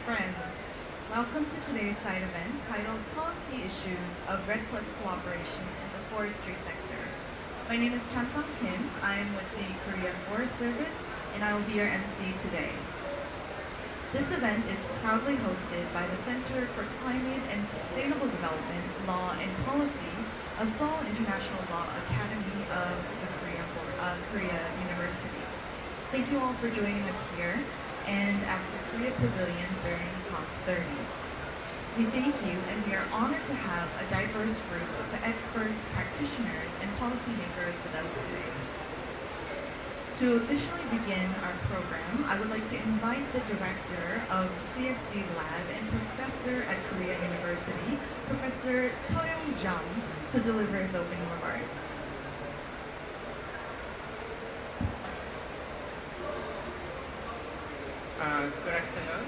friends. Welcome to today's side event titled Policy Issues of REDD Plus Cooperation in the Forestry Sector. My name is Chansung Kim. I am with the Korea Forest Service and I will be your MC today. This event is proudly hosted by the Center for Climate and Sustainable Development, Law and Policy of Seoul International Law Academy of the Korea University. Thank you all for joining us here and at the Korea Pavilion during COP30. We thank you and we are honored to have a diverse group of experts, practitioners, and policymakers with us today. To officially begin our program, I would like to invite the Director of CSD Lab and Professor at Korea University, Professor Seoyoung Jang, to deliver his opening remarks. Good afternoon,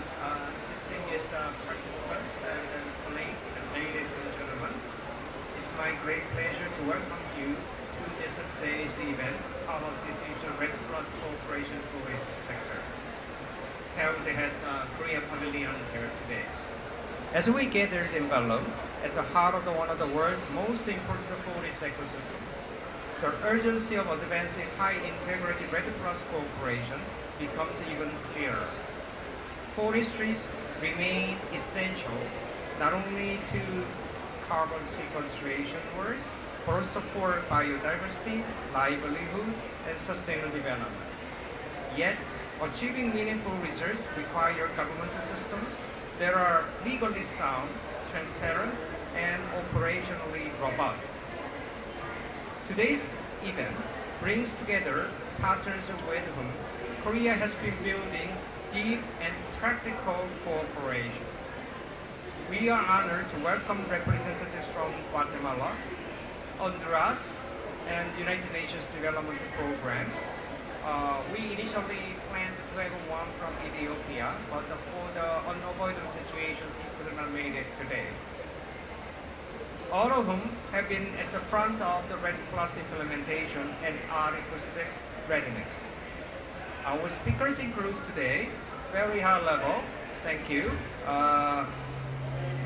distinguished participants and colleagues, and ladies and gentlemen. It's my great pleasure to welcome you to today's event, Policy Issues of REDD Plus Cooperation Forest Sector, held at Korea Pavilion here today. As we gathered in Bellum, at the heart of one of the world's most important forest ecosystems, the urgency of advancing high-integrity REDD Plus cooperation becomes even clearer. Forestries remain essential not only to carbon sequestration work, but also for biodiversity, livelihoods, and sustainable development. Yet, achieving meaningful results require governmental systems that are legally sound, transparent, and operationally robust. Today's event brings together partners with whom Korea has been building deep and practical cooperation. We are honored to welcome representatives from Guatemala, Honduras, and United Nations Development Program. We initially planned to have one from Ethiopia, but for the unavoidable situations, he could not make it today. All of whom have been at the front of the REDD Plus implementation and Article 6 readiness. Our speakers includes today, very high level, thank you.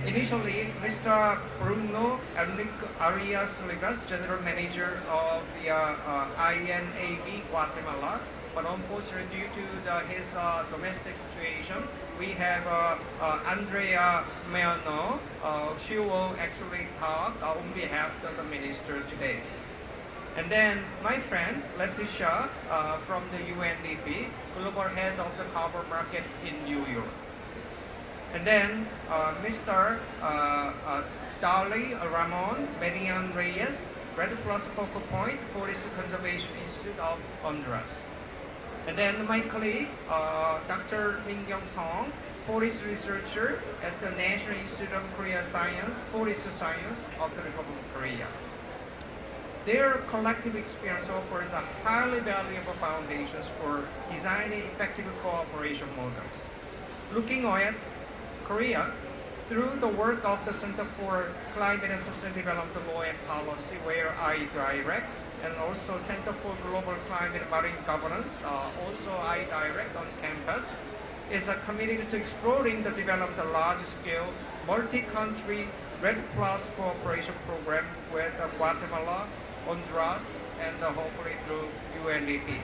Initially, Mr. Bruno Enrique Arias Ligas, General Manager of the INAB Guatemala, but unfortunately due to his domestic situation, we have Andrea Meano. She will actually talk on behalf of the minister today. And then my friend Leticia from the UNDP, Global Head of the Carbon Market in New York. And then Mr. Dali Ramon Median Reyes, REDD Plus Focal Point, Forest Conservation Institute of Honduras. And then my colleague, Dr. Min Kyung Song, Forest Researcher at the National Institute of Korea Science, Forest Science of the Republic of Korea. Their collective experience offers a highly valuable foundations for designing effective cooperation models. Looking at Korea, through the work of the Center for Climate and Sustainable Development Law and Policy, where I direct, and also Center for Global Climate and Marine Governance, also I direct on campus, is committed to exploring the development of large-scale, multi-country REDD Plus cooperation program with Guatemala, Honduras, and hopefully through UNDP.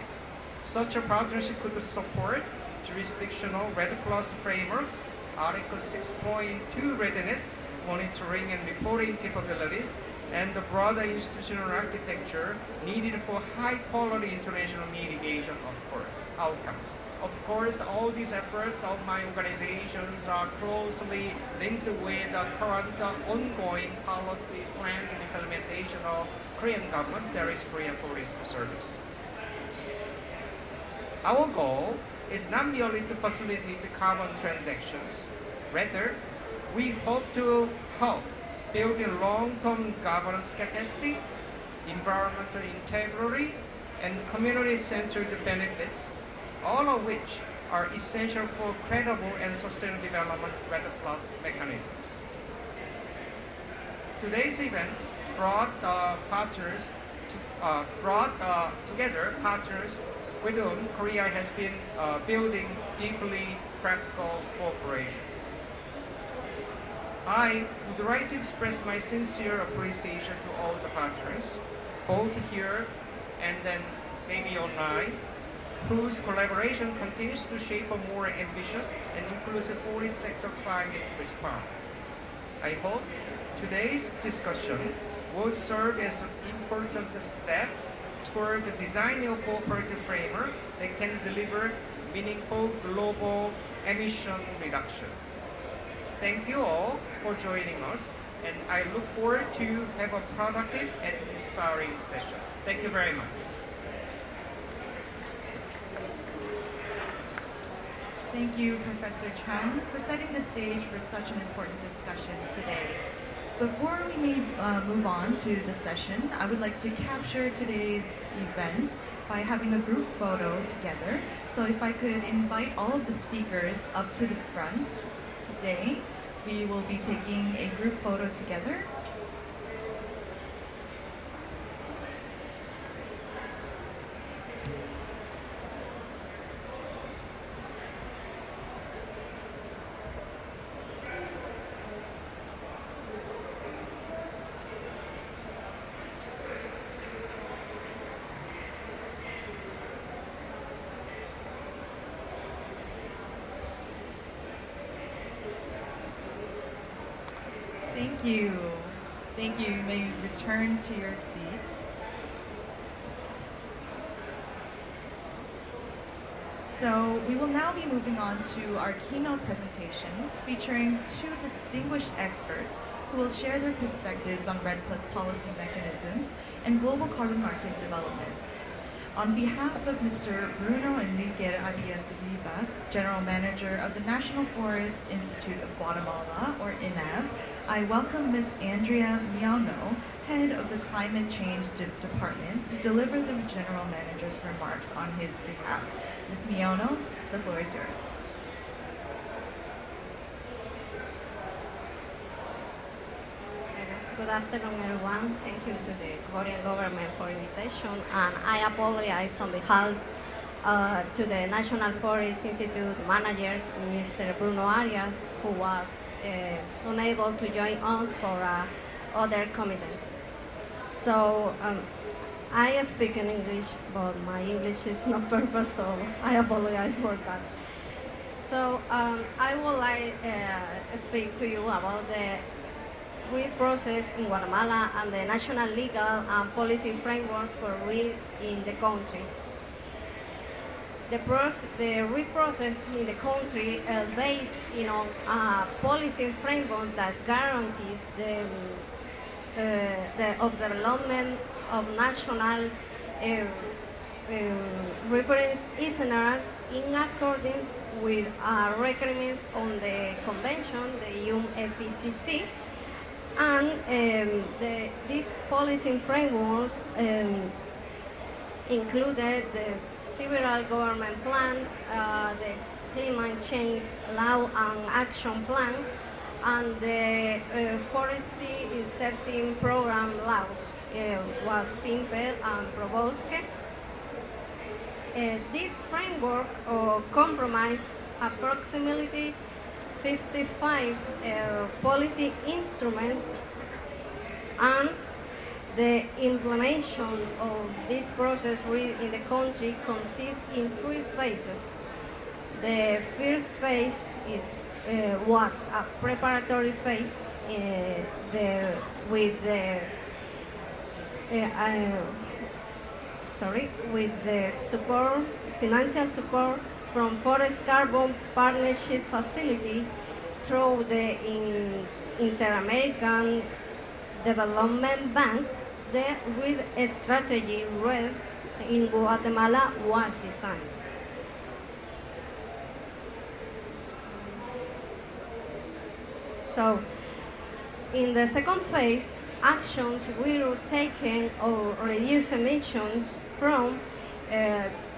Such a partnership could support jurisdictional REDD Plus frameworks, Article 6.2 readiness, monitoring and reporting capabilities, and the broader institutional architecture needed for high-quality international mitigation, outcomes. Of course, all these efforts of my organizations are closely linked with the current ongoing policy plans and implementation of Korean government, that is Korea Forest Service. Our goal is not merely to facilitate the carbon transactions. Rather, we hope to help build a long-term governance capacity, environmental integrity, and community-centered benefits, all of which are essential for credible and sustainable development REDD Plus mechanisms. Today's event brought together partners with whom Korea has been building deeply practical cooperation. I would like to express my sincere appreciation to all the partners, both here and then maybe online, whose collaboration continues to shape a more ambitious and inclusive forest sector climate response. I hope today's discussion will serve as an important step toward the design of a cooperative framework that can deliver meaningful global emission reductions. Thank you all for joining us, and I look forward to have a productive and inspiring session. Thank you very much. Thank you, Professor Chung, for setting the stage for such an important discussion today. Before we move on to the session, I would like to capture today's event by having a group photo together. So if I could invite all of the speakers up to the front today, we will be taking a group photo together. Thank you. Thank you. You may return to your seats. So we will now be moving on to our keynote presentations featuring two distinguished experts who will share their perspectives on REDD+ policy mechanisms and global carbon market developments. On behalf of Mr. Bruno Enrique Arias Rivas, General Manager of the National Forest Institute of Guatemala, or INAB, I welcome Ms. Andrea Miauno, Head of the Climate Change Department, to deliver the General Manager's remarks on his behalf. Ms. Miauno, the floor is yours. Good afternoon, everyone. Thank you to the Korean government for invitation, and I apologize on behalf to the National Forest Institute manager, Mr. Bruno Arias, who was unable to join us for other commitments. So I speak in English, but my English is not perfect, so I apologize for that. So I would like to speak to you about the REDD process in Guatemala and the national legal and policy frameworks for REDD in the country. The REDD process in the country is based on a policy framework that guarantees the development of national reference listeners in accordance with requirements on the convention, the UNFCCC, and these policy frameworks included the several government plans, the climate change law and action plan, and the forestry safety program laws was pimped and proposed. This framework comprised approximately 55 policy instruments, and the implementation of this process in the country consists in 3 phases. The first phase was a preparatory phase with the financial support from Forest Carbon Partnership Facility through the Inter-American Development Bank. The REDD strategy REDD in Guatemala was designed. So, in the second phase, actions were taken or reduce emissions from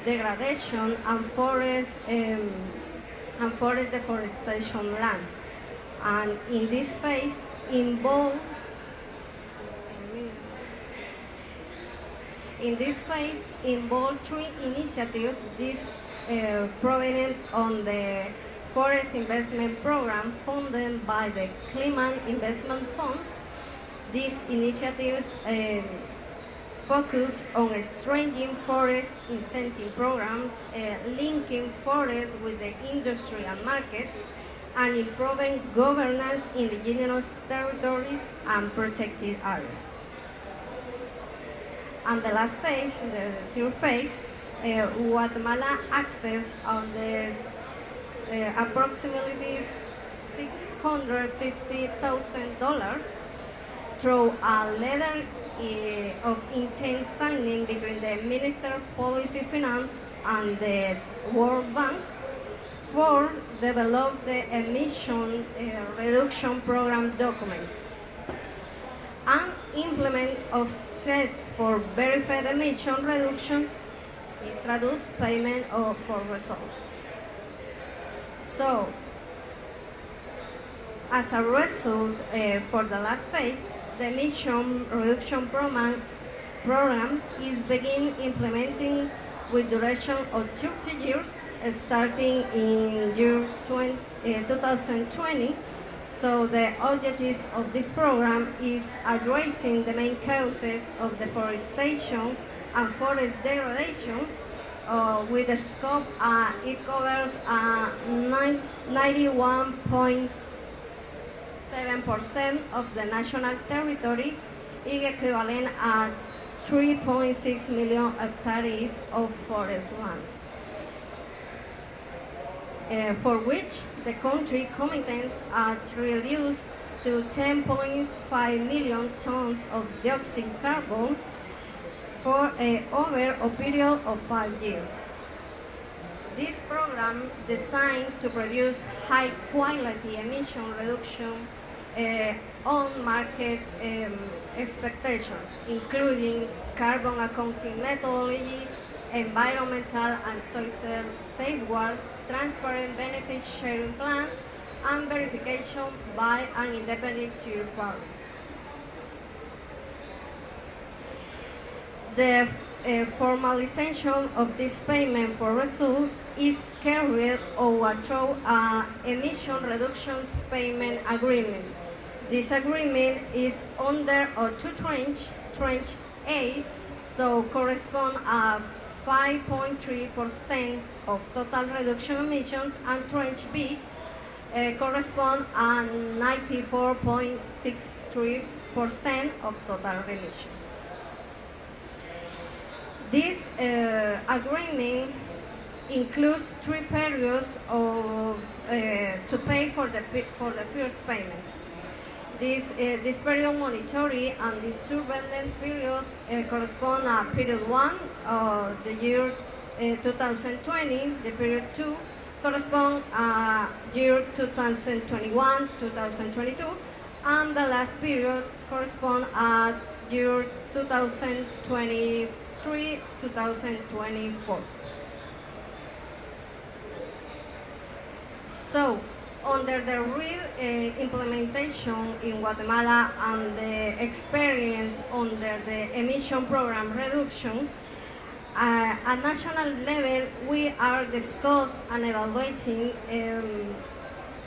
degradation and forest deforestation land. And in this phase, In this phase, involve three initiatives. This provenant on the Forest Investment Program funded by the Climate Investment Funds. These initiatives focus on strengthening forest incentive programs, linking forests with the industry and markets, and improving governance in indigenous territories and protected areas. And the last phase, the third phase, Guatemala access on the approximately $650,000 through a letter of intent signing between the Minister of Policy Finance and the World Bank for develop the emission reduction program document and implement offsets for verified emission reductions is traduced payment for results. So, as a result, for the last phase, the emission reduction program is begin implementing with duration of 30 years, starting in year 2020. So the objectives of this program is addressing the main causes of deforestation and forest degradation. With the scope, it covers 91.7% of the national territory, equivalent at 3.6 million hectares of forest land, for which the country commits to reduce to 10.5 million tons of dioxide carbon for over a period of 5 years. This program designed to produce high quality emission reduction on market expectations, including carbon accounting methodology, environmental and social safeguards, transparent benefit sharing plan, and verification by an independent third party. The formalization of this payment for result is carried over through an emission reductions payment agreement. This agreement is under a two tranche A, so correspond a 5.3% of total reduction emissions, and tranche B correspond a 94.63% of total emissions. This agreement includes 3 periods of to pay for the first payment. This period monetary and the surveillance periods correspond to period 1 of the year 2020. The period 2 correspond year 2021-2022, and the last period correspond year 2023-2024. So, under the real implementation in Guatemala and the experience under the emission program reduction, at national level we are discussing and evaluating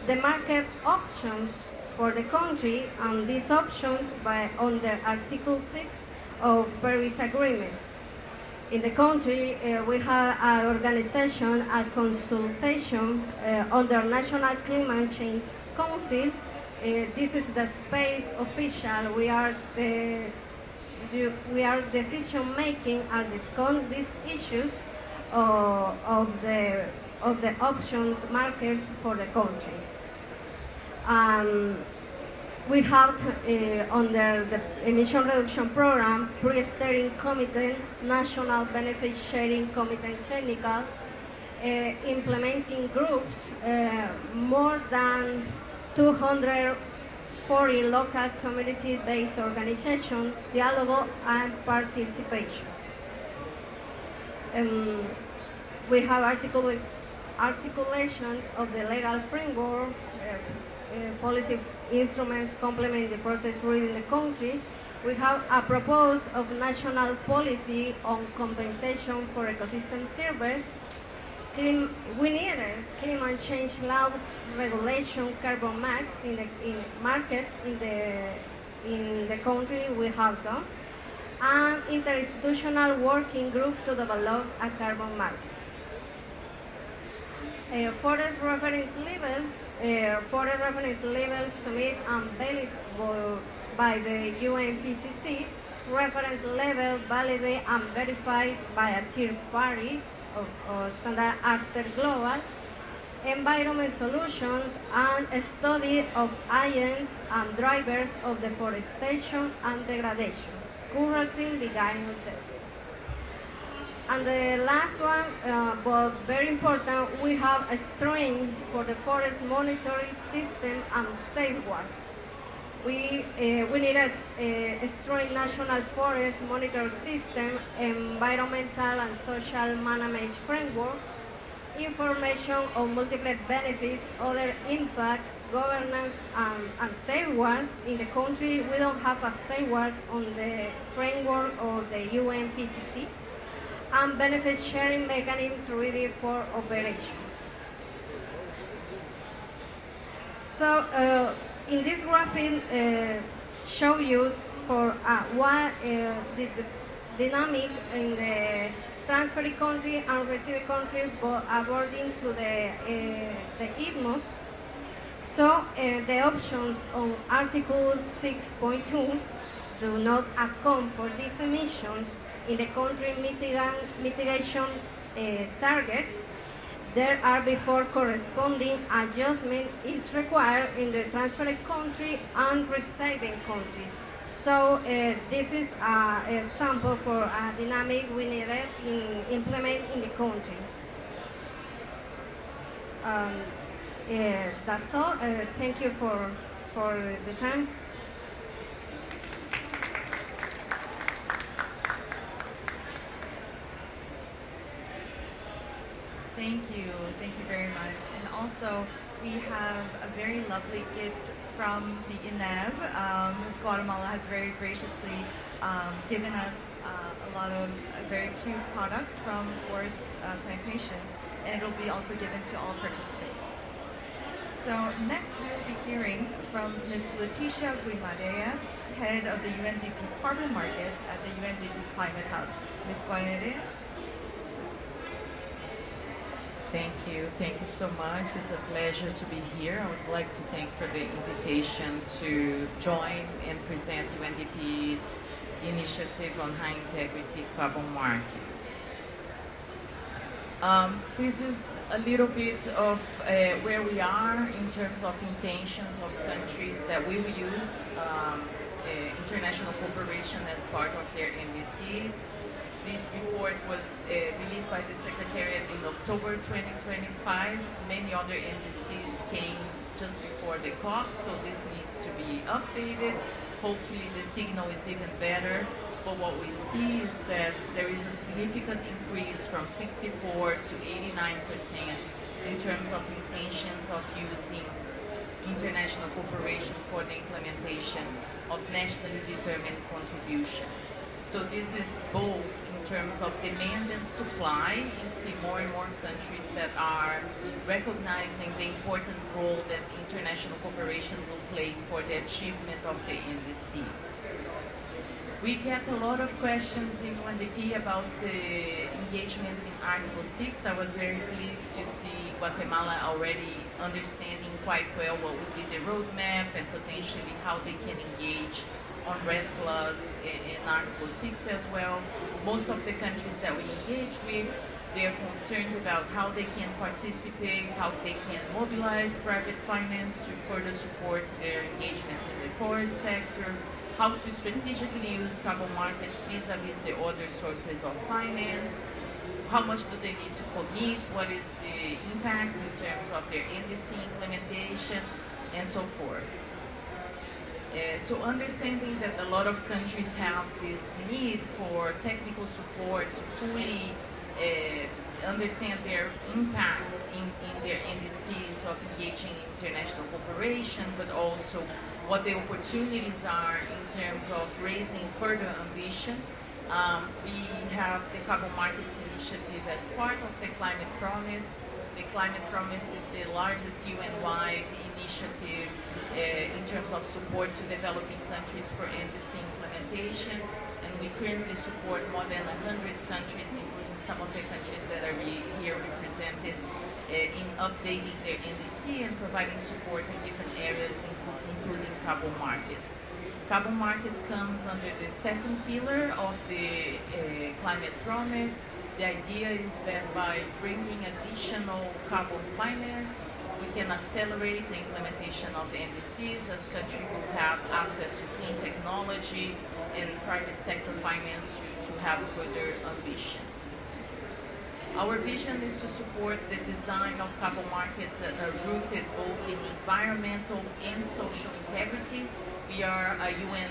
the market options for the country, and these options under Article 6 of Paris Agreement. In the country, we have an organization, a consultation under National Climate Change Council. This is the space official. We are decision making and discuss these issues of the options markets for the country. We have under the emission reduction program pre-steering committee, national benefit sharing committee, technical implementing groups, more than 240 local community-based organizations, dialogue and participation. We have articulations of the legal framework, policy instruments complement the process read in the country. We have a proposal of national policy on compensation for ecosystem service. We need a climate change law regulation carbon max in markets in the country we have done, and interinstitutional working group to develop a carbon market. Forest reference levels submitted and valid by the UNFCCC, reference level validated and verified by a third party of Standard Aster Global, environment solutions, and a study of agents and drivers of deforestation and degradation, currently beginning of that. And the last one, but very important, we have a strength for the forest monitoring system and safeguards. We need a strong national forest monitor system, environmental and social management framework, information on multiple benefits, other impacts, governance, and safeguards. In the country, we don't have a safeguards on the framework or the UNFCCC, and benefit sharing mechanisms ready for operation. So, in this graphic, show you for what the dynamic in the transferring country and receiving country, but according to the ITMOS. So the options on Article 6.2 do not account for these emissions in the country mitigation targets. There are before corresponding adjustment is required in the transferring country and receiving country. So this is an example for a dynamic we needed implement in the country. That's all. Thank you for the time. Thank you very much. And also, we have a very lovely gift from the INEV. Guatemala has very graciously given us a lot of very cute products from forest plantations, and it will be also given to all participants. So next we will be hearing from Ms. Leticia Guimareas, head of the UNDP Carbon Markets at the UNDP Climate Hub. Ms. Guimareas? Thank you so much. It's a pleasure to be here. I would like to thank for the invitation to join and present UNDP's initiative on high integrity carbon markets. This is a little bit of where we are in terms of intentions of countries that will use international cooperation as part of their NDCs. This report was released by the Secretariat in October 2025. Many other NDCs came just before the COP, so this needs to be updated. Hopefully the signal is even better, but what we see is that there is a significant increase from 64 to 89% in terms of intentions of using international cooperation for the implementation of nationally determined contributions. So this is both in terms of demand and supply. You see more and more countries that are recognizing the important role that international cooperation will play for the achievement of the NDCs. We get a lot of questions in UNDP about the engagement in Article 6. I was very pleased to see Guatemala already understanding quite well what would be the roadmap and potentially how they can engage on REDD Plus in Article 6 as well. Most of the countries that we engage with, they are concerned about how they can participate, how they can mobilize private finance to further support their engagement in the forest sector, how to strategically use carbon markets vis-a-vis the other sources of finance, how much do they need to commit, what is the impact in terms of their NDC implementation, and so forth. So understanding that a lot of countries have this need for technical support to fully understand their impact in their NDCs of engaging in international cooperation, but also what the opportunities are in terms of raising further ambition. We have the Carbon Markets Initiative as part of the Climate Promise. The Climate Promise is the largest UN-wide initiative in terms of support to developing countries for NDC implementation. And we currently support more than 100 countries, including some of the countries that are here represented, in updating their NDC and providing support in different areas, including carbon markets. Carbon markets comes under the second pillar of the Climate Promise. The idea is that by bringing additional carbon finance, we can accelerate the implementation of NDCs as countries will have access to clean technology and private sector finance to have further ambition. Our vision is to support the design of carbon markets that are rooted both in environmental and social integrity. We are a UN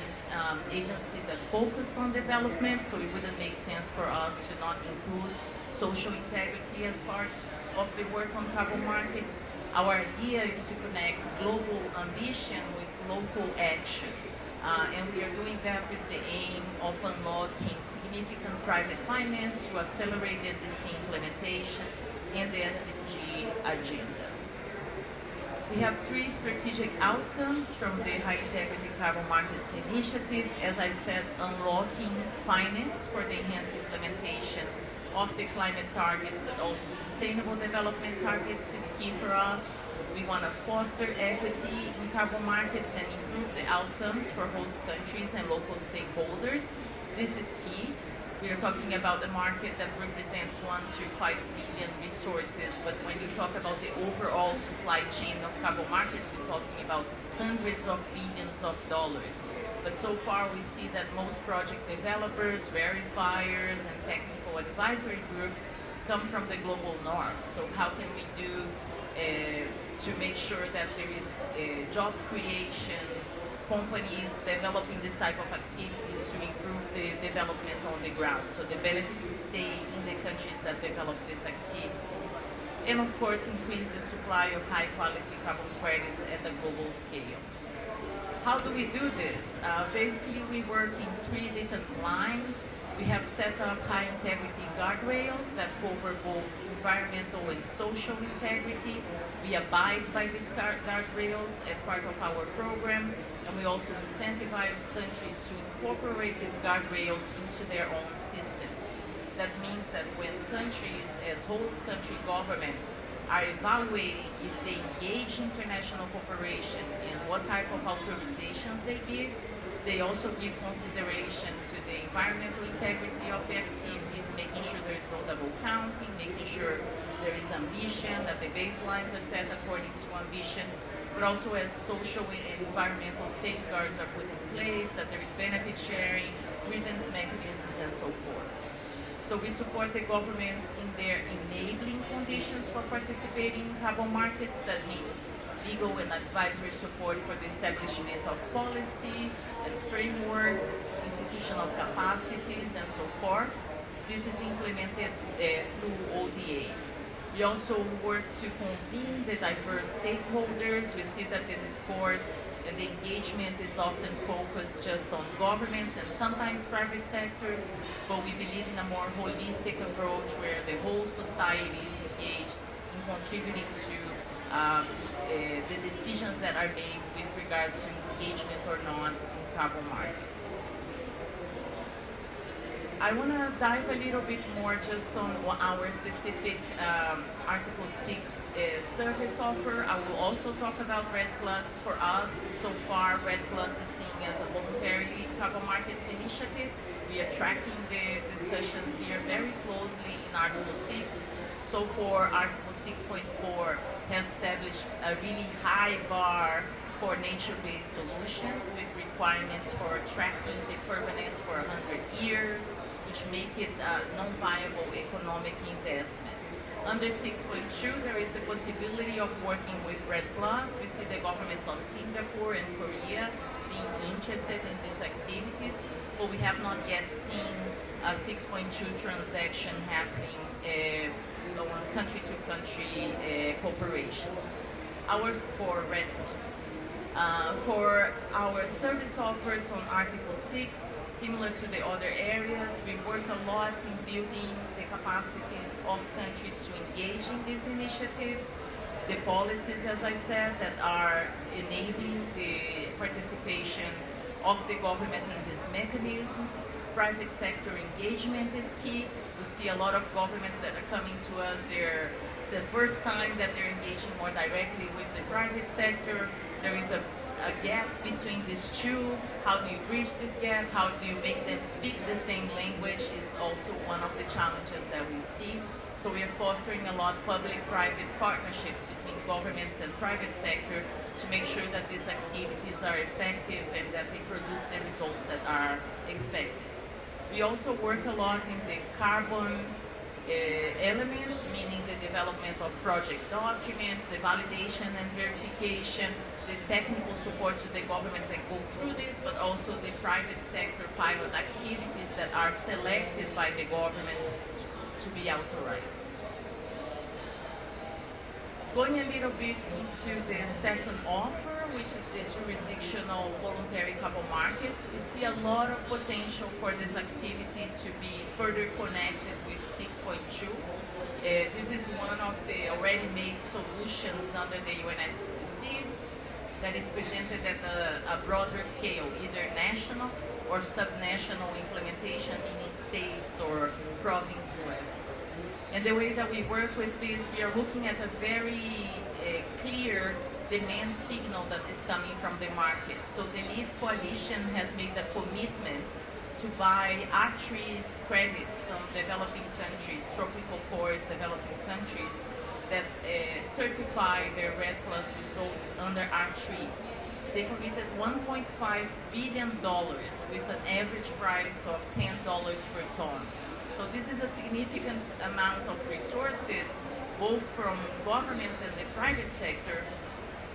agency that focuses on development, so it wouldn't make sense for us to not include social integrity as part of the work on carbon markets. Our idea is to connect global ambition with local action. And we are doing that with the aim of unlocking significant private finance to accelerate the NDC implementation and the SDG agenda. We have 3 strategic outcomes from the High Integrity Carbon Markets Initiative. As I said, unlocking finance for the enhanced implementation of the climate targets, but also sustainable development targets is key for us. We want to foster equity in carbon markets and improve the outcomes for host countries and local stakeholders. This is key. We are talking about a market that represents 1 to 5 billion resources, but when you talk about the overall supply chain of carbon markets, you're talking about hundreds of billions of dollars. But so far we see that most project developers, verifiers, and technical advisory groups come from the global north. So how can we do to make sure that there is job creation, companies developing this type of activities to improve the development on the ground. So the benefits stay in the countries that develop these activities. And of course, increase the supply of high quality carbon credits at the global scale. How do we do this? Basically, we work in 3 different lines. We have set up high integrity guardrails that cover both environmental and social integrity. We abide by these guardrails as part of our program, and we also incentivize countries to incorporate these guardrails into their own systems. That means that when countries, as host country governments, are evaluating if they engage international cooperation and what type of authorizations they give, they also give consideration to the environmental integrity of the activities, making sure there is no double counting, making sure there is ambition, that the baselines are set according to ambition, but also as social and environmental safeguards are put in place, that there is benefit sharing, grievance mechanisms, and so forth. So we support the governments in their enabling conditions for participating in carbon markets. That means legal and advisory support for the establishment of policy and frameworks, institutional capacities, and so forth. This is implemented through ODA. We also work to convene the diverse stakeholders. We see that the discourse and the engagement is often focused just on governments and sometimes private sectors, but we believe in a more holistic approach where the whole society is engaged in contributing to the decisions that are made with regards to engagement or not in carbon markets. I want to dive a little bit more just on our specific Article 6 service offer. I will also talk about REDD+. For us, so far, REDD+ is seen as a voluntary carbon markets initiative. We are tracking the discussions here very closely in Article 6. So for Article 6.4 has established a really high bar for nature-based solutions with requirements for tracking the permanence for 100 years, which make it a non-viable economic investment. Under 6.2, there is the possibility of working with REDD+. We see the governments of Singapore and Korea being interested in these activities, but we have not yet seen a 6.2 transaction happening on country-to-country cooperation. Ours for REDD+. For our service offers on Article 6, similar to the other areas, we work a lot in building the capacities of countries to engage in these initiatives, the policies, as I said, that are enabling the participation of the government in these mechanisms. Private sector engagement is key. We see a lot of governments that are coming to us. It's the first time that they're engaging more directly with the private sector. There is a gap between these two. How do you bridge this gap? How do you make them speak the same language is also one of the challenges that we see. So we are fostering a lot public-private partnerships between governments and private sector to make sure that these activities are effective and that they produce the results that are expected. We also work a lot in the carbon elements, meaning the development of project documents, the validation and verification, the technical support to the governments that go through this, but also the private sector pilot activities that are selected by the government to be authorized. Going a little bit into the second offer, which is the jurisdictional voluntary carbon markets, we see a lot of potential for this activity to be further connected with 6.2. This is one of the already made solutions under the UNFCCC that is presented at a broader scale, either national or subnational implementation in states or province level. And the way that we work with this, we are looking at a very clear demand signal that is coming from the market. So the LEAF Coalition has made a commitment to buy R-trees credits from developing countries, tropical forest developing countries, that certify their REDD Plus results under R-trees. They committed $1.5 billion with an average price of $10 per ton. So this is a significant amount of resources, both from governments and the private sector,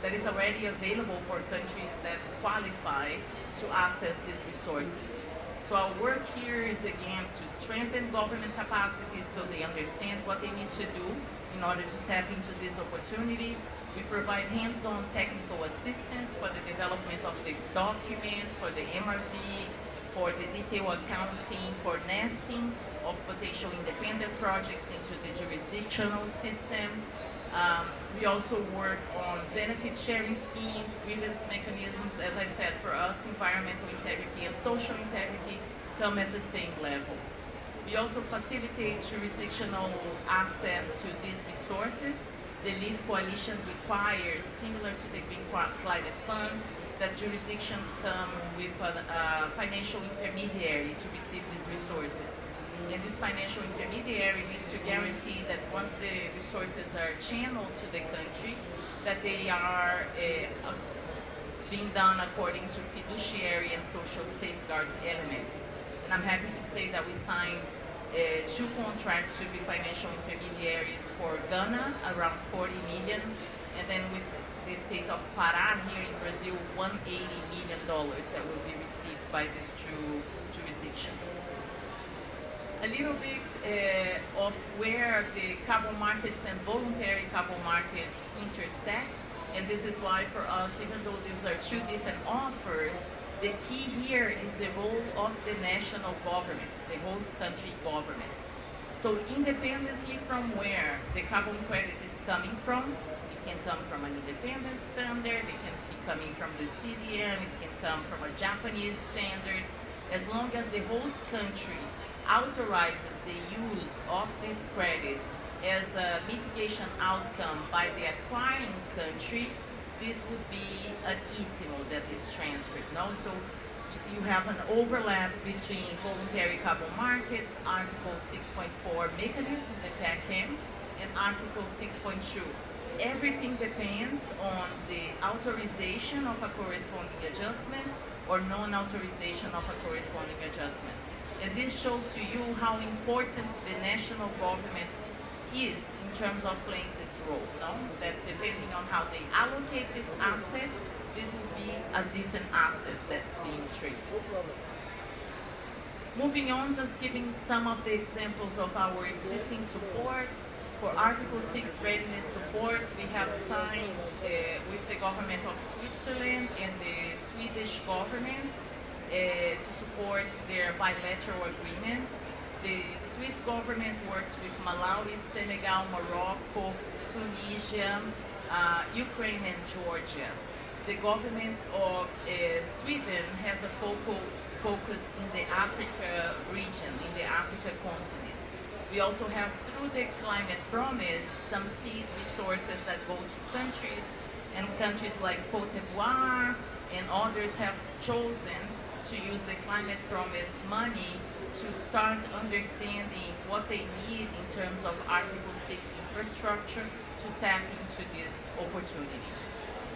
that is already available for countries that qualify to access these resources. So our work here is again to strengthen government capacities so they understand what they need to do in order to tap into this opportunity. We provide hands-on technical assistance for the development of the documents, for the MRV, for the detailed accounting, for nesting of potential independent projects into the jurisdictional system. We also work on benefit sharing schemes, grievance mechanisms. As I said, for us, environmental integrity and social integrity come at the same level. We also facilitate jurisdictional access to these resources. The LEAF Coalition requires, similar to the Green Climate Fund, that jurisdictions come with a financial intermediary to receive these resources. And this financial intermediary needs to guarantee that once the resources are channeled to the country, that they are being done according to fiduciary and social safeguards elements. And I'm happy to say that we signed 2 contracts to be financial intermediaries for Ghana, around 40 million, and then with the state of Pará here in Brazil, $180 million that will be received by these 2 jurisdictions. A little bit of where the carbon markets and voluntary carbon markets intersect, and this is why for us, even though these are 2 different offers, the key here is the role of the national governments, the host country governments. So independently from where the carbon credit is coming from, it can come from an independent standard, it can be coming from the CDM, it can come from a Japanese standard, as long as the host country authorizes the use of this credit as a mitigation outcome by the acquiring country, this would be an ITIMO that is transferred. No? So you have an overlap between voluntary carbon markets, Article 6.4 mechanism, the PACM, and Article 6.2. Everything depends on the authorization of a corresponding adjustment or non-authorization of a corresponding adjustment. And this shows to you how important the national government is in terms of playing this role, no? That depending on how they allocate these assets, this will be a different asset that's being traded. Moving on, just giving some of the examples of our existing support. For Article 6 readiness support, we have signed with the government of Switzerland and the Swedish government to support their bilateral agreements. The Swiss government works with Malawi, Senegal, Morocco, Tunisia, Ukraine and Georgia. The government of Sweden has a focus in the Africa region, in the Africa continent. We also have, through the Climate Promise, some seed resources that go to countries, and countries like Cote d'Ivoire and others have chosen to use the Climate Promise money to start understanding what they need in terms of Article 6 infrastructure to tap into this opportunity.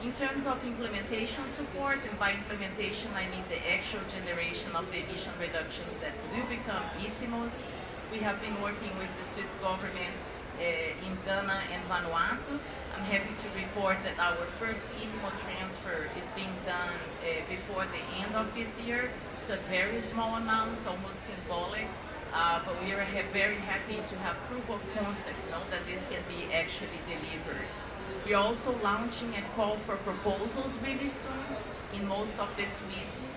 In terms of implementation support, and by implementation I mean the actual generation of the emission reductions that will become ITMOs, we have been working with the Swiss government in Ghana and Vanuatu. I'm happy to report that our first ITMO transfer is being done before the end of this year. It's a very small amount, almost symbolic, but we are very happy to have proof of concept, that this can be actually delivered. We are also launching a call for proposals really soon in most of the Swiss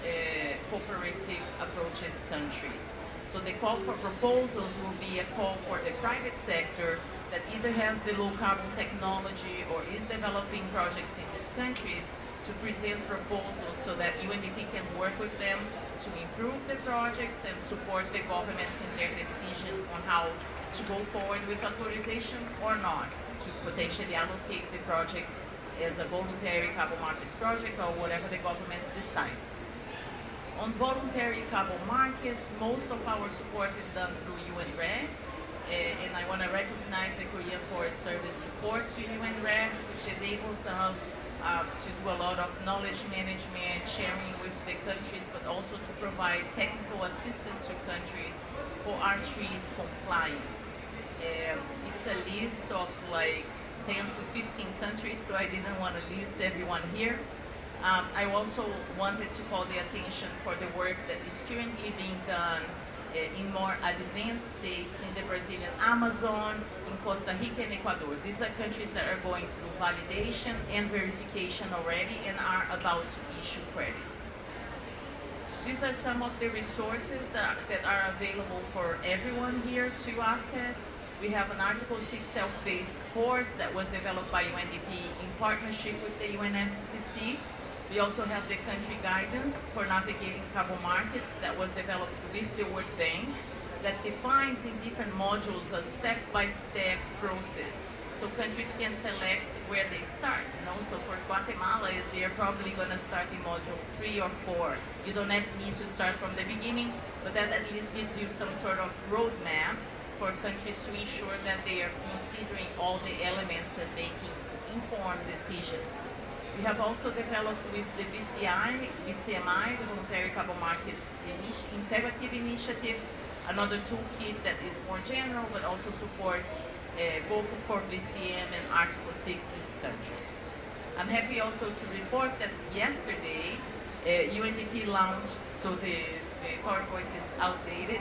cooperative approaches countries. So the call for proposals will be a call for the private sector that either has the low carbon technology or is developing projects in these countries to present proposals so that UNDP can work with them to improve the projects and support the governments in their decision on how to go forward with authorization or not, to potentially allocate the project as a voluntary carbon markets project or whatever the governments decide. On voluntary carbon markets, most of our support is done through UN-REDD, and I want to recognize the Korean Forest Service support to UN-REDD, which enables us to do a lot of knowledge management, sharing with the countries, but also to provide technical assistance to countries for our trees compliance. It's a list of like 10 to 15 countries, so I didn't want to list everyone here. I also wanted to call the attention for the work that is currently being done in more advanced states in the Brazilian Amazon, in Costa Rica and Ecuador. These are countries that are going through validation and verification already and are about to issue credits. These are some of the resources that are available for everyone here to access. We have an Article 6 self-paced course that was developed by UNDP in partnership with the UNFCCC. We also have the country guidance for navigating carbon markets that was developed with the World Bank that defines in different modules a step-by-step process. So countries can select where they start. So for Guatemala, they're probably going to start in module 3 or 4. You don't need to start from the beginning, but that at least gives you some sort of roadmap for countries to ensure that they are considering all the elements and making informed decisions. We have also developed with the VCMI, the Voluntary Carbon Markets Integrative Initiative, another toolkit that is more general but also supports both for VCM and Article 6 these countries. I'm happy also to report that yesterday UNDP launched, so the PowerPoint is outdated,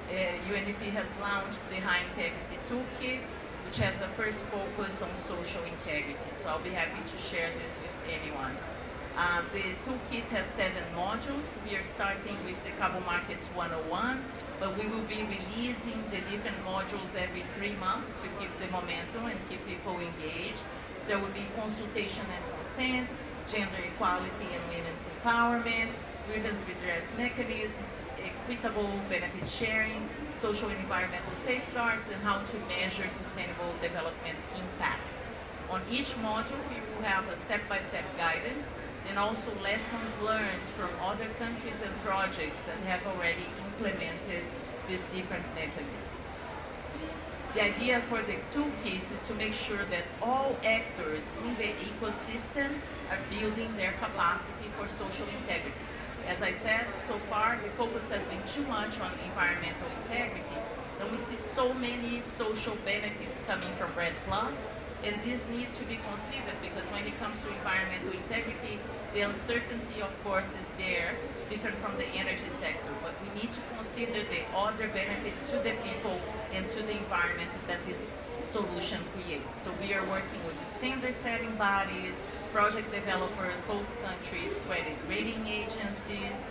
UNDP has launched the High Integrity Toolkit, which has a first focus on social integrity. So I'll be happy to share this with anyone. The toolkit has 7 modules. We are starting with the Carbon Markets 101, but we will be releasing the different modules every 3 months to keep the momentum and keep people engaged. There will be consultation and consent, gender equality and women's empowerment, grievance redress mechanism, equitable benefit sharing, social and environmental safeguards, and how to measure sustainable development impacts. On each module, we will have a step-by-step guidance and also lessons learned from other countries and projects that have already implemented these different mechanisms. The idea for the toolkit is to make sure that all actors in the ecosystem are building their capacity for social integrity. As I said, so far the focus has been too much on environmental integrity, and we see so many social benefits coming from REDD+, And this needs to be considered because when it comes to environmental integrity, the uncertainty, of course, is there, different from the energy sector. But we need to consider the other benefits to the people and to the environment that this solution creates. So we are working with standard setting bodies, project developers, host countries, credit rating agencies,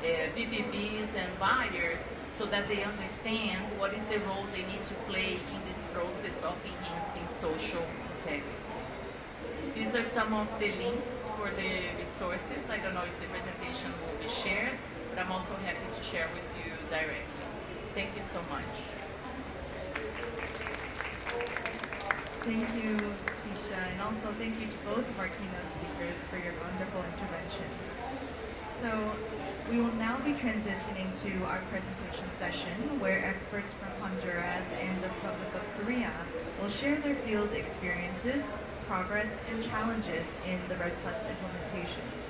VVBs and buyers, so that they understand what is the role they need to play in this process of enhancing social integrity. These are some of the links for the resources. I don't know if the presentation will be shared, but I'm also happy to share with you directly. Thank you so much. Thank you, Tisha, and also thank you to both of our keynote speakers for your wonderful interventions. So we will now be transitioning to our presentation session where experts from Honduras and the Republic of Korea will share their field experiences, progress, and challenges in the REDD+ implementations.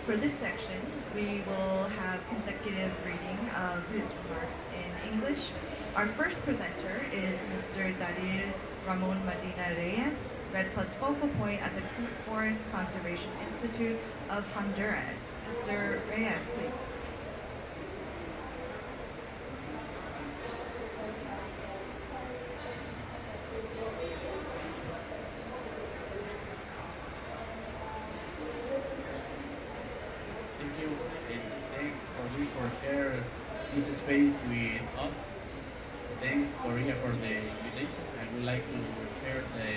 For this section, we will have consecutive reading of his remarks in English. Our first presenter is Mr. Darir Ramon Medina Reyes, REDD+ focal point at the Forest Conservation Institute of Honduras. Mr. Reyes, please. Thank you, and thanks for me for sharing this space with us. Thanks, Korea, for the invitation. I would like to share the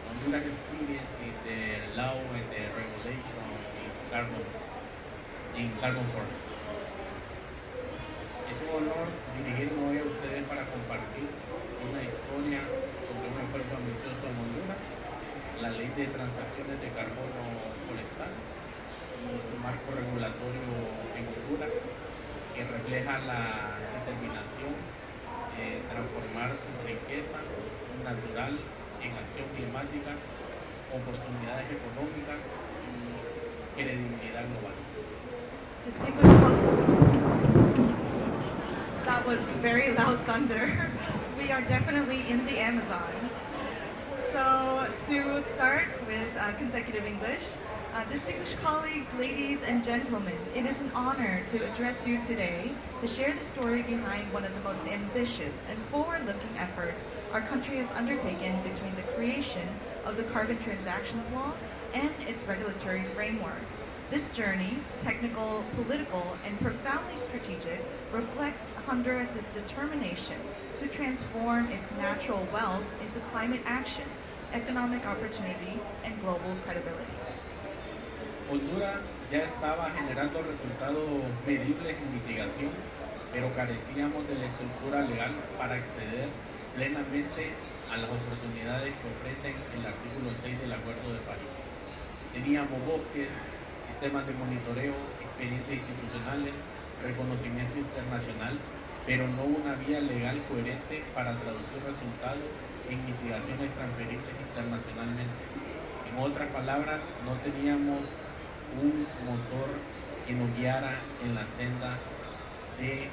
Honduras experience in the law and the regulation in carbon forest. Es un honor dirigirme hoy a ustedes para compartir una historia sobre un esfuerzo ambicioso en Honduras, la ley de transacciones de carbono forestal y su marco regulatorio en Honduras, que refleja la determinación de transformar su riqueza natural en acción climática, oportunidades económicas y credibilidad global. Distinguished that was very loud thunder. We are definitely in the Amazon. So to start with consecutive English, distinguished colleagues, ladies and gentlemen, it is an honor to address you today to share the story behind one of the most ambitious and forward-looking efforts our country has undertaken between the creation of the Carbon Transactions Law and its regulatory framework. This journey, technical, political, and profoundly strategic, reflects Honduras' determination to transform its natural wealth into climate action, economic opportunity, and global credibility. Honduras ya estaba generando resultados medibles en mitigación, pero carecíamos de la estructura legal para acceder plenamente a las oportunidades que ofrecen el artículo 6 del Acuerdo de París. Teníamos bosques, sistemas de monitoreo, experiencias institucionales, reconocimiento internacional, pero no una vía legal coherente para traducir resultados en mitigaciones transferibles internacionalmente. En otras palabras, no teníamos un motor que nos guiara en la senda de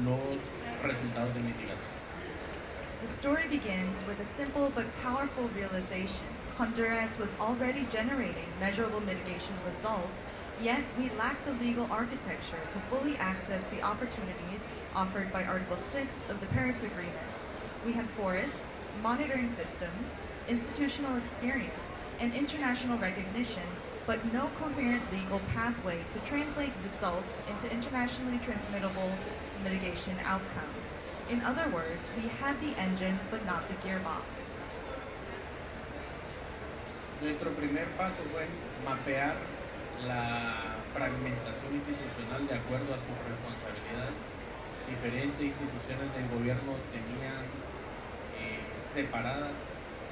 los resultados de mitigación. The story begins with a simple but powerful realization. Honduras was already generating measurable mitigation results, yet we lacked the legal architecture to fully access the opportunities offered by Article 6 of the Paris Agreement. We had forests, monitoring systems, institutional experience, and international recognition, but no coherent legal pathway to translate results into internationally transmittable mitigation outcomes. In other words, we had the engine, but not the gearbox. Nuestro primer paso fue mapear la fragmentación institucional de acuerdo a sus responsabilidades. Diferentes instituciones del gobierno tenían separadas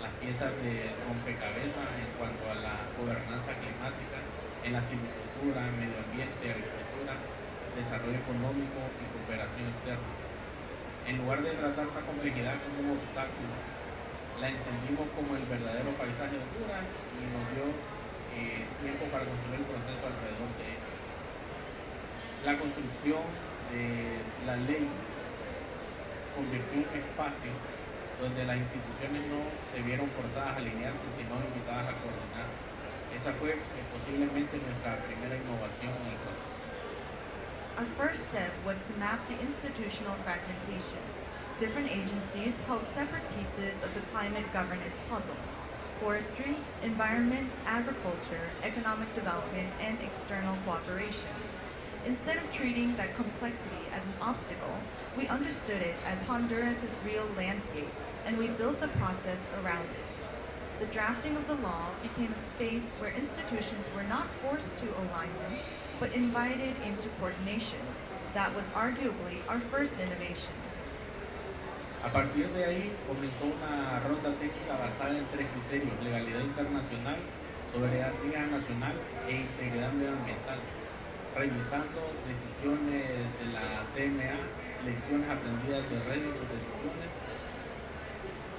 las piezas de rompecabezas en cuanto a la gobernanza climática, en la silvicultura, medio ambiente, agricultura, desarrollo económico y cooperación externa. En lugar de tratar la complejidad como un obstáculo, la entendimos como el verdadero paisaje de Honduras y nos dio tiempo para construir el proceso alrededor de él. La construcción de la ley convirtió un espacio donde las instituciones no se vieron forzadas a alinearse, sino invitadas a coordinar. Esa fue posiblemente nuestra primera innovación en el proceso. Our first step was to map the institutional fragmentation. Different agencies held separate pieces of the climate governance puzzle: forestry, environment, agriculture, economic development, and external cooperation. Instead of treating that complexity as an obstacle, we understood it as Honduras' real landscape, and we built the process around it. The drafting of the law became a space where institutions were not forced to alignment, but invited into coordination. That was arguably our first innovation. A partir de ahí comenzó una ronda técnica basada en 3 criterios: legalidad internacional, soberanía nacional e integridad medioambiental, revisando decisiones de la CMA, lecciones aprendidas de REDD y sus decisiones,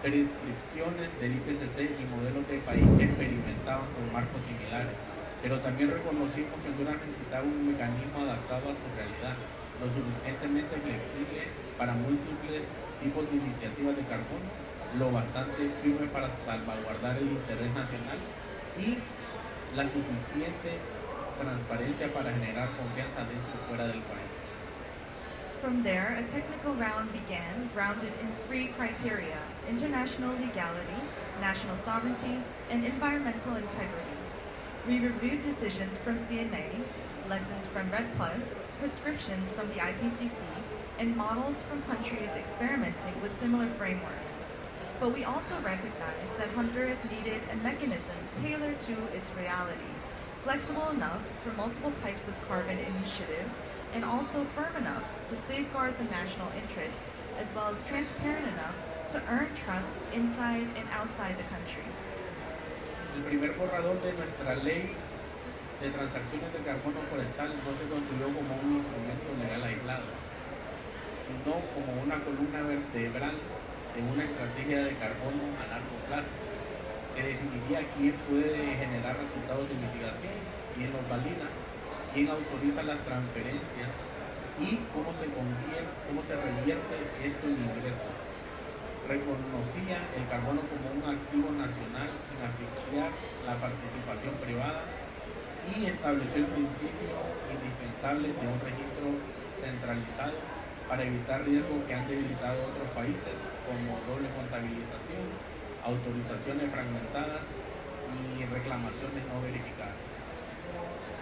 prescripciones del IPCC y modelos de país que experimentaban con marcos similares. Pero también reconocimos que Honduras necesitaba un mecanismo adaptado a su realidad, lo suficientemente flexible para múltiples tipos de iniciativas de carbono, lo bastante firme para salvaguardar el interés nacional y la suficiente transparencia para generar confianza dentro y fuera del país. From there, a technical round began, grounded in 3 criteria: international legality, national sovereignty, and environmental integrity. We reviewed decisions from CNA, lessons from REDD+, prescriptions from the IPCC, and models from countries experimenting with similar frameworks. But we also recognized that Honduras needed a mechanism tailored to its reality, flexible enough for multiple types of carbon initiatives, and also firm enough to safeguard the national interest, as well as transparent enough to earn trust inside and outside the country. El primer borrador de nuestra ley de transacciones de carbono forestal no se construyó como un instrumento legal aislado, sino como una columna vertebral de una estrategia de carbono a largo plazo, que definiría quién puede generar resultados de mitigación, quién los valida, quién autoriza las transferencias y cómo se revierte esto en ingresos. Reconocía el carbono como un activo nacional sin asfixiar la participación privada y estableció el principio indispensable de un registro centralizado para evitar riesgos que han debilitado otros países, como doble contabilización, autorizaciones fragmentadas y reclamaciones no verificadas.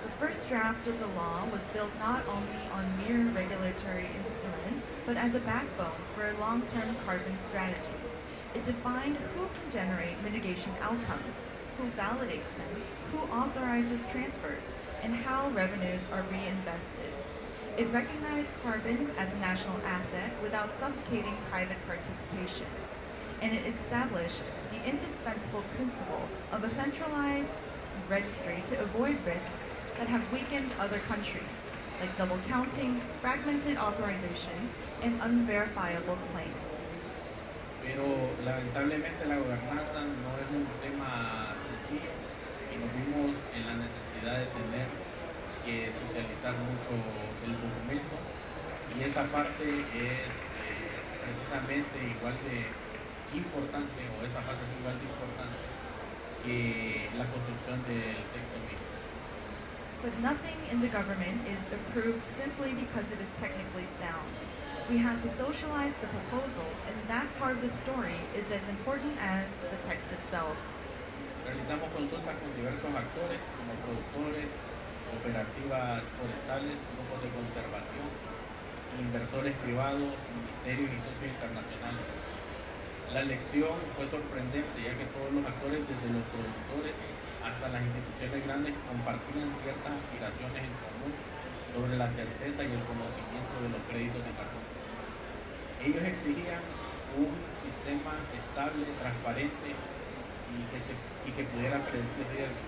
The first draft of the law was built not only on mere regulatory instrument, but as a backbone for a long-term carbon strategy. It defined who can generate mitigation outcomes, who validates them, who authorizes transfers, and how revenues are reinvested. It recognized carbon as a national asset without suffocating private participation. And it established the indispensable principle of a centralized registry to avoid risks that have weakened other countries, like double counting, fragmented authorizations, and unverifiable claims. Pero lamentablemente la gobernanza no es un tema sencillo y nos vimos en la necesidad de tener que socializar mucho el documento, y esa parte es precisamente igual de importante, o esa fase es igual de importante que la construcción del texto mismo. But nothing in the government is approved simply because it is technically sound. We have to socialize the proposal, and that part of the story is as important as the text itself. Realizamos consultas con diversos actores, como productores, cooperativas forestales, grupos de conservación, inversores privados, ministerios y socios internacionales. La elección fue sorprendente, ya que todos los actores, desde los productores hasta las instituciones grandes, compartían ciertas aspiraciones en común sobre la certeza y el conocimiento de los créditos de carbono. Ellos exigían un sistema estable, transparente y que pudiera predecir riesgos.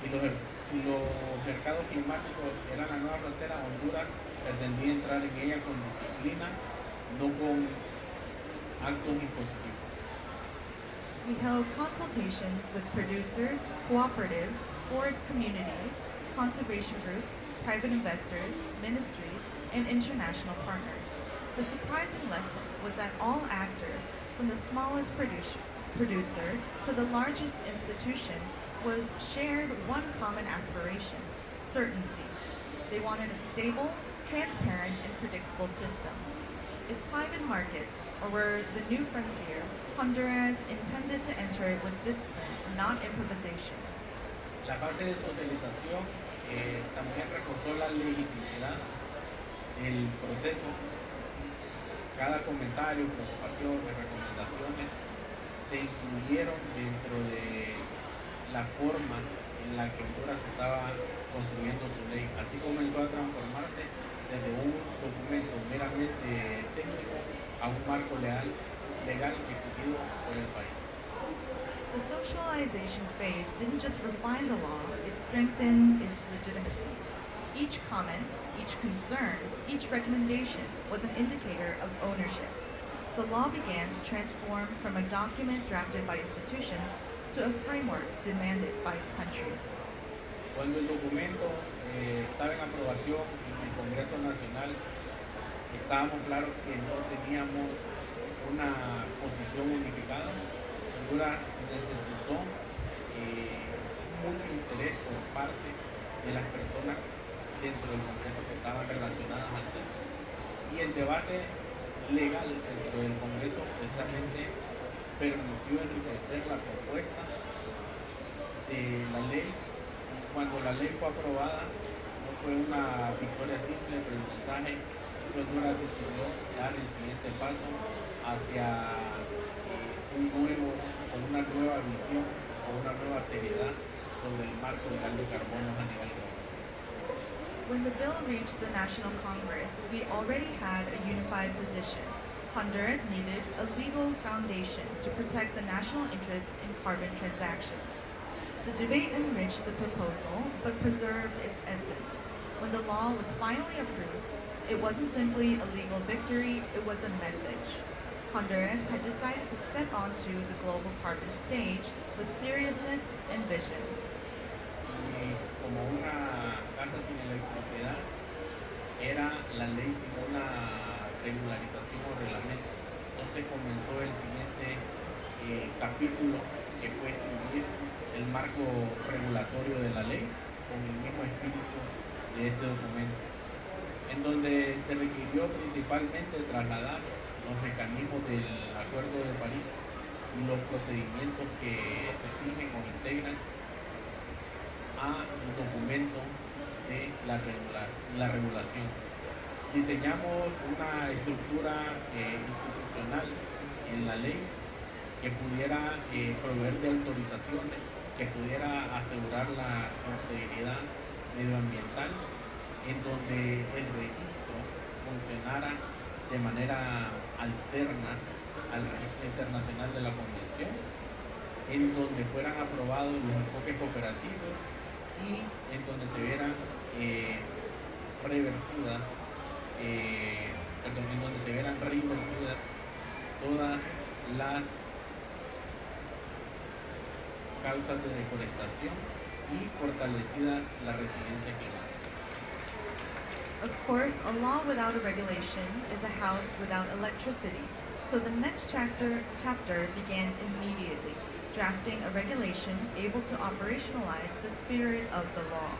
Si los mercados climáticos eran la nueva frontera, Honduras pretendía entrar en ella con disciplina, no con actos impositivos. We held consultations with producers, cooperatives, forest communities, conservation groups, private investors, ministries, and international partners. The surprising lesson was that all actors, from the smallest producer to the largest institution, shared one common aspiration: certainty. They wanted a stable, transparent, and predictable system. If private markets were the new frontier, Honduras intended to enter it with discipline, not improvisation. La fase de socialización también reforzó la legitimidad del proceso. Cada comentario, preocupaciones, recomendaciones se incluyeron dentro de la forma en la que Honduras estaba construyendo su ley. Así comenzó a transformarse desde un documento meramente técnico a un marco legal exigido por el país. The socialization phase didn't just refine the law, it strengthened its legitimacy. Each comment, each concern, each recommendation was an indicator of ownership. The law began to transform from a document drafted by institutions to a framework demanded by its country. Cuando el documento estaba en aprobación en el Congreso Nacional, estábamos claros que no teníamos una posición unificada. Honduras necesitó mucho interés por parte de las personas dentro del Congreso que estaban relacionadas al tema. Y el debate legal dentro del Congreso precisamente permitió enriquecer la propuesta de la ley. Y cuando la ley fue aprobada, no fue una victoria simple, pero el mensaje que Honduras decidió dar el siguiente paso hacia una nueva visión o una nueva seriedad sobre el marco legal de carbono a nivel global. When the bill reached the National Congress, we already had a unified position. Honduras needed a legal foundation to protect the national interest in carbon transactions. The debate enriched the proposal, but preserved its essence. When the law was finally approved, it wasn't simply a legal victory, it was a message. Honduras had decided to step onto the global carbon stage with seriousness and vision. Y como una casa sin electricidad, era la ley sin una regularización o reglamento. Entonces comenzó el siguiente capítulo, que fue escribir el marco regulatorio de la ley con el mismo espíritu de este documento, en donde se requirió principalmente trasladar los mecanismos del Acuerdo de París y los procedimientos que se exigen o integran a un documento de la regulación. Diseñamos una estructura institucional en la ley que pudiera proveer de autorizaciones, que pudiera asegurar la integridad medioambiental, en donde el registro funcionara de manera alterna al registro internacional de la Convención, en donde fueran aprobados los enfoques cooperativos y en donde se vieran reinvertidas todas las causas de deforestación y fortalecida la resiliencia climática. Of course, a law without a regulation is a house without electricity. So the next chapter began immediately, drafting a regulation able to operationalize the spirit of the law.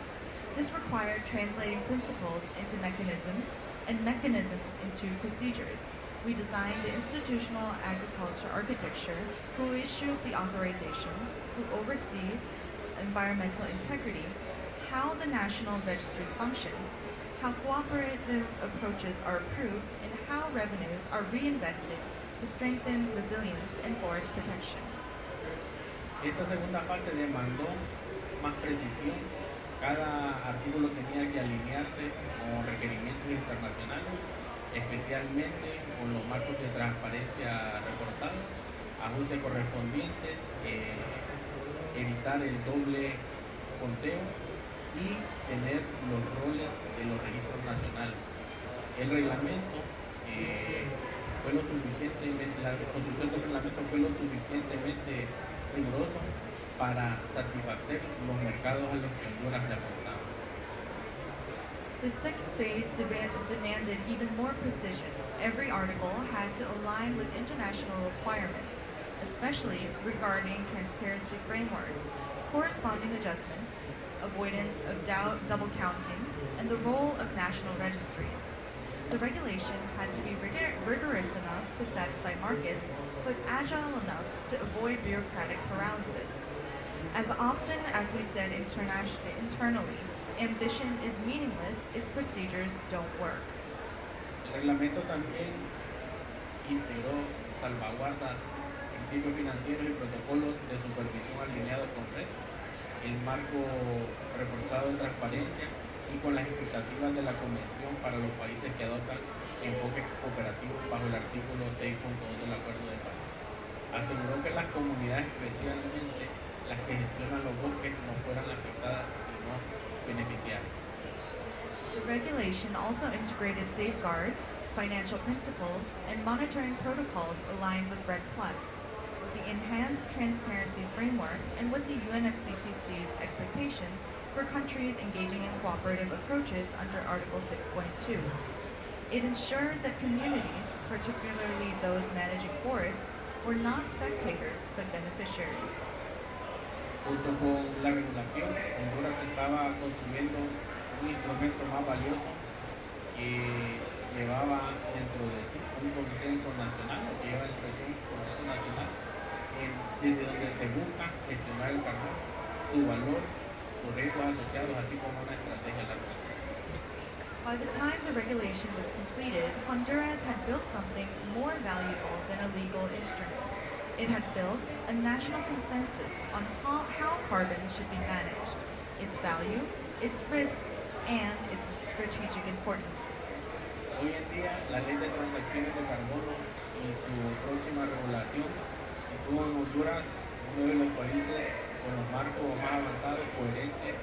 This required translating principles into mechanisms and mechanisms into procedures. We designed the institutional agriculture architecture, who issues the authorizations, who oversees environmental integrity, how the National Registry functions, how cooperative approaches are approved, and how revenues are reinvested to strengthen resilience and forest protection. Esta segunda fase demandó más precisión. Cada artículo tenía que alinearse con requerimientos internacionales, especialmente con los marcos de transparencia reforzados, ajustes correspondientes, evitar el doble conteo y tener los roles de los registros nacionales. El reglamento fue lo suficientemente, la construcción del reglamento fue lo suficientemente riguroso para satisfacer los mercados a los que Honduras le aportaba. The second phase demanded even more precision. Every article had to align with international requirements, especially regarding transparency frameworks, corresponding adjustments, avoidance of double counting, and the role of national registries. The regulation had to be rigorous enough to satisfy markets, but agile enough to avoid bureaucratic paralysis. As often as we said internally, ambition is meaningless if procedures don't work. El reglamento también integró salvaguardas, principios financieros y protocolos de supervisión alineados con REDD, el marco reforzado de transparencia y con las expectativas de la Convención para los países que adoptan enfoques cooperativos bajo el artículo 6.2 del Acuerdo de París. Aseguró que las comunidades, especialmente las que gestionan los bosques, no fueran afectadas sino beneficiadas. The regulation also integrated safeguards, financial principles, and monitoring protocols aligned with REDD+, with the enhanced transparency framework and with the UNFCCC's expectations for countries engaging in cooperative approaches under Article 6.2. It ensured that communities, particularly those managing forests, were not spectators but beneficiaries. Junto con la regulación, Honduras estaba construyendo un instrumento más valioso que llevaba dentro de sí un consenso nacional, que lleva dentro de sí un consenso nacional, desde donde se busca gestionar el carbón, su valor, sus riesgos asociados, así como una estrategia a largo plazo. By the time the regulation was completed, Honduras had built something more valuable than a legal instrument. It had built a national consensus on how carbon should be managed, its value, its risks, and its strategic importance. Hoy en día, la ley de transacciones de carbono y su próxima regulación sitúa en Honduras uno de los países con los marcos más avanzados, coherentes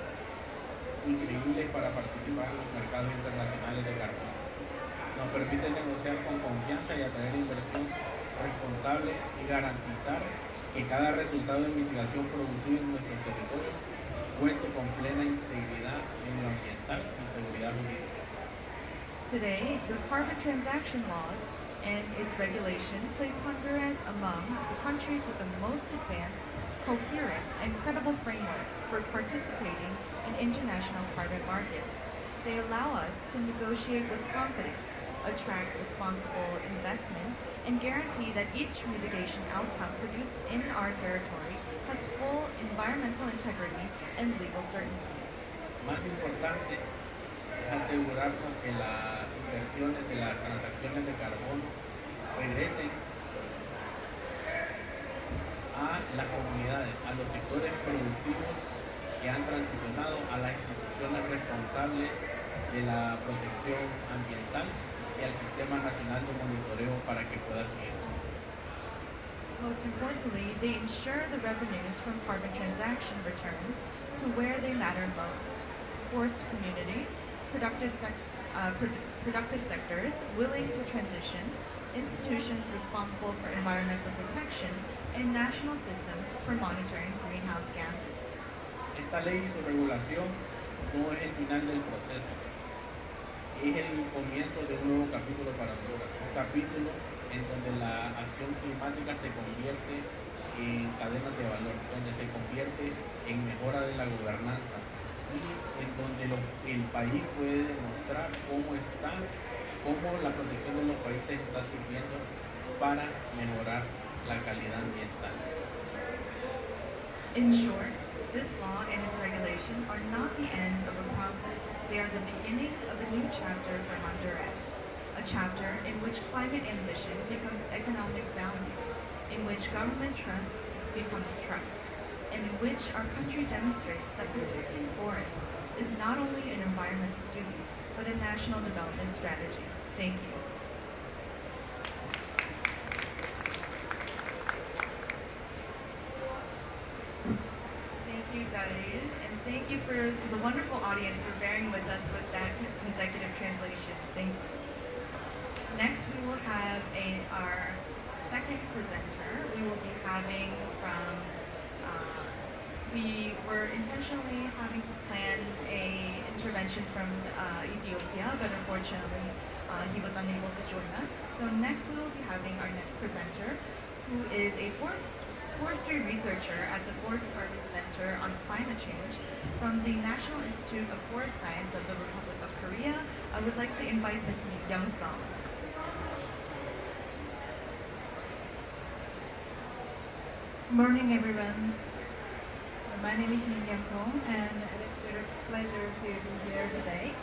y creíbles para participar en los mercados internacionales de carbono. Nos permite negociar con confianza y atraer inversión responsable y garantizar que cada resultado de mitigación producido en nuestro territorio cuente con plena integridad medioambiental y seguridad jurídica. Today, the carbon transaction laws and its regulation place Honduras among the countries with the most advanced, coherent, and credible frameworks for participating in international carbon markets. They allow us to negotiate with confidence, attract responsible investment, and guarantee that each mitigation outcome produced in our territory has full environmental integrity and legal certainty. Más importante es asegurarnos que las inversiones de las transacciones de carbono regresen a las comunidades, a los sectores productivos que han transicionado, a las instituciones responsables de la protección ambiental y al Sistema Nacional de Monitoreo para que pueda seguir funcionando. Most importantly, they ensure the revenues from carbon transaction returns to where they matter most: forest communities, productive sectors willing to transition, institutions responsible for environmental protection, and national systems for monitoring greenhouse gases. Esta ley y su regulación no es el final del proceso, es el comienzo de un nuevo capítulo para Honduras, un capítulo en donde la acción climática se convierte en cadenas de valor, donde se convierte en mejora de la gobernanza y en donde el país puede demostrar cómo la protección de los países está sirviendo para mejorar la calidad ambiental. In short, this law and its regulation are not the end of a process. They are the beginning of a new chapter for Honduras, a chapter in which climate ambition becomes economic value, in which government trust becomes trust, and in which our country demonstrates that protecting forests is not only an environmental duty, but a national development strategy. Thank you. Thank you, Darin, and thank you for the wonderful audience for bearing with us with that consecutive translation. Thank you. Next, we will have our second presenter. We will be having from we were intentionally having to plan a intervention from Ethiopia, but unfortunately he was unable to join us. So next we will be having our next presenter, who is a forestry researcher at the Forest Carbon Center on Climate Change from the National Institute of Forest Science of the Republic of Korea. I would like to invite Ms. Young Song. Good morning, everyone. My name is Min Young Song, and it is a great pleasure to be here today.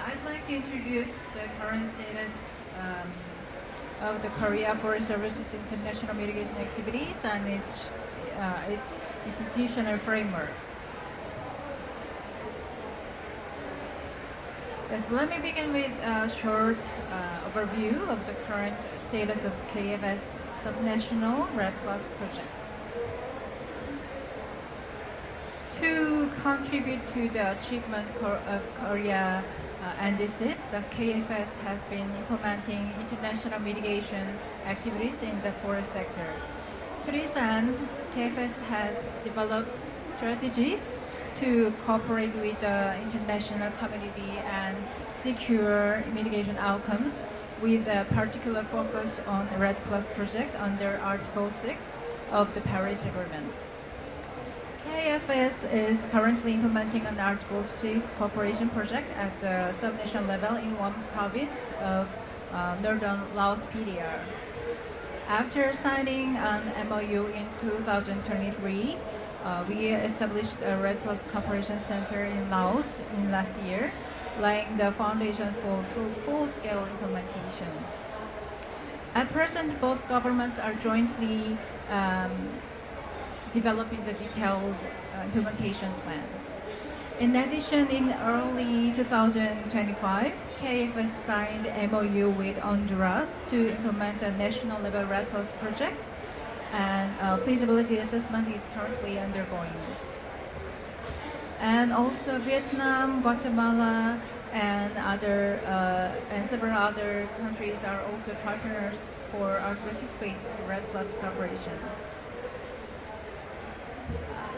I'd like to introduce the current status of the Korea Forest Services international mitigation activities and its institutional framework. Yes, let me begin with a short overview of the current status of KFS subnational REDD+ projects. To contribute to the achievement of Korea indices, the KFS has been implementing international mitigation activities in the forest sector. To this end, KFS has developed strategies to cooperate with the international community and secure mitigation outcomes, with a particular focus on REDD+ project under Article 6 of the Paris Agreement. KFS is currently implementing an Article 6 cooperation project at the subnational level in one province of northern Laos PDR. After signing an MOU in 2023, we established a REDD+ Cooperation Center in Laos in last year, laying the foundation for full-scale implementation. At present, both governments are jointly developing the detailed implementation plan. In addition, in early 2025, KFS signed MOU with Honduras to implement a national level REDD+ project, and feasibility assessment is currently undergoing. And also Vietnam, Guatemala, and several other countries are also partners for Article 6-based REDD+ cooperation.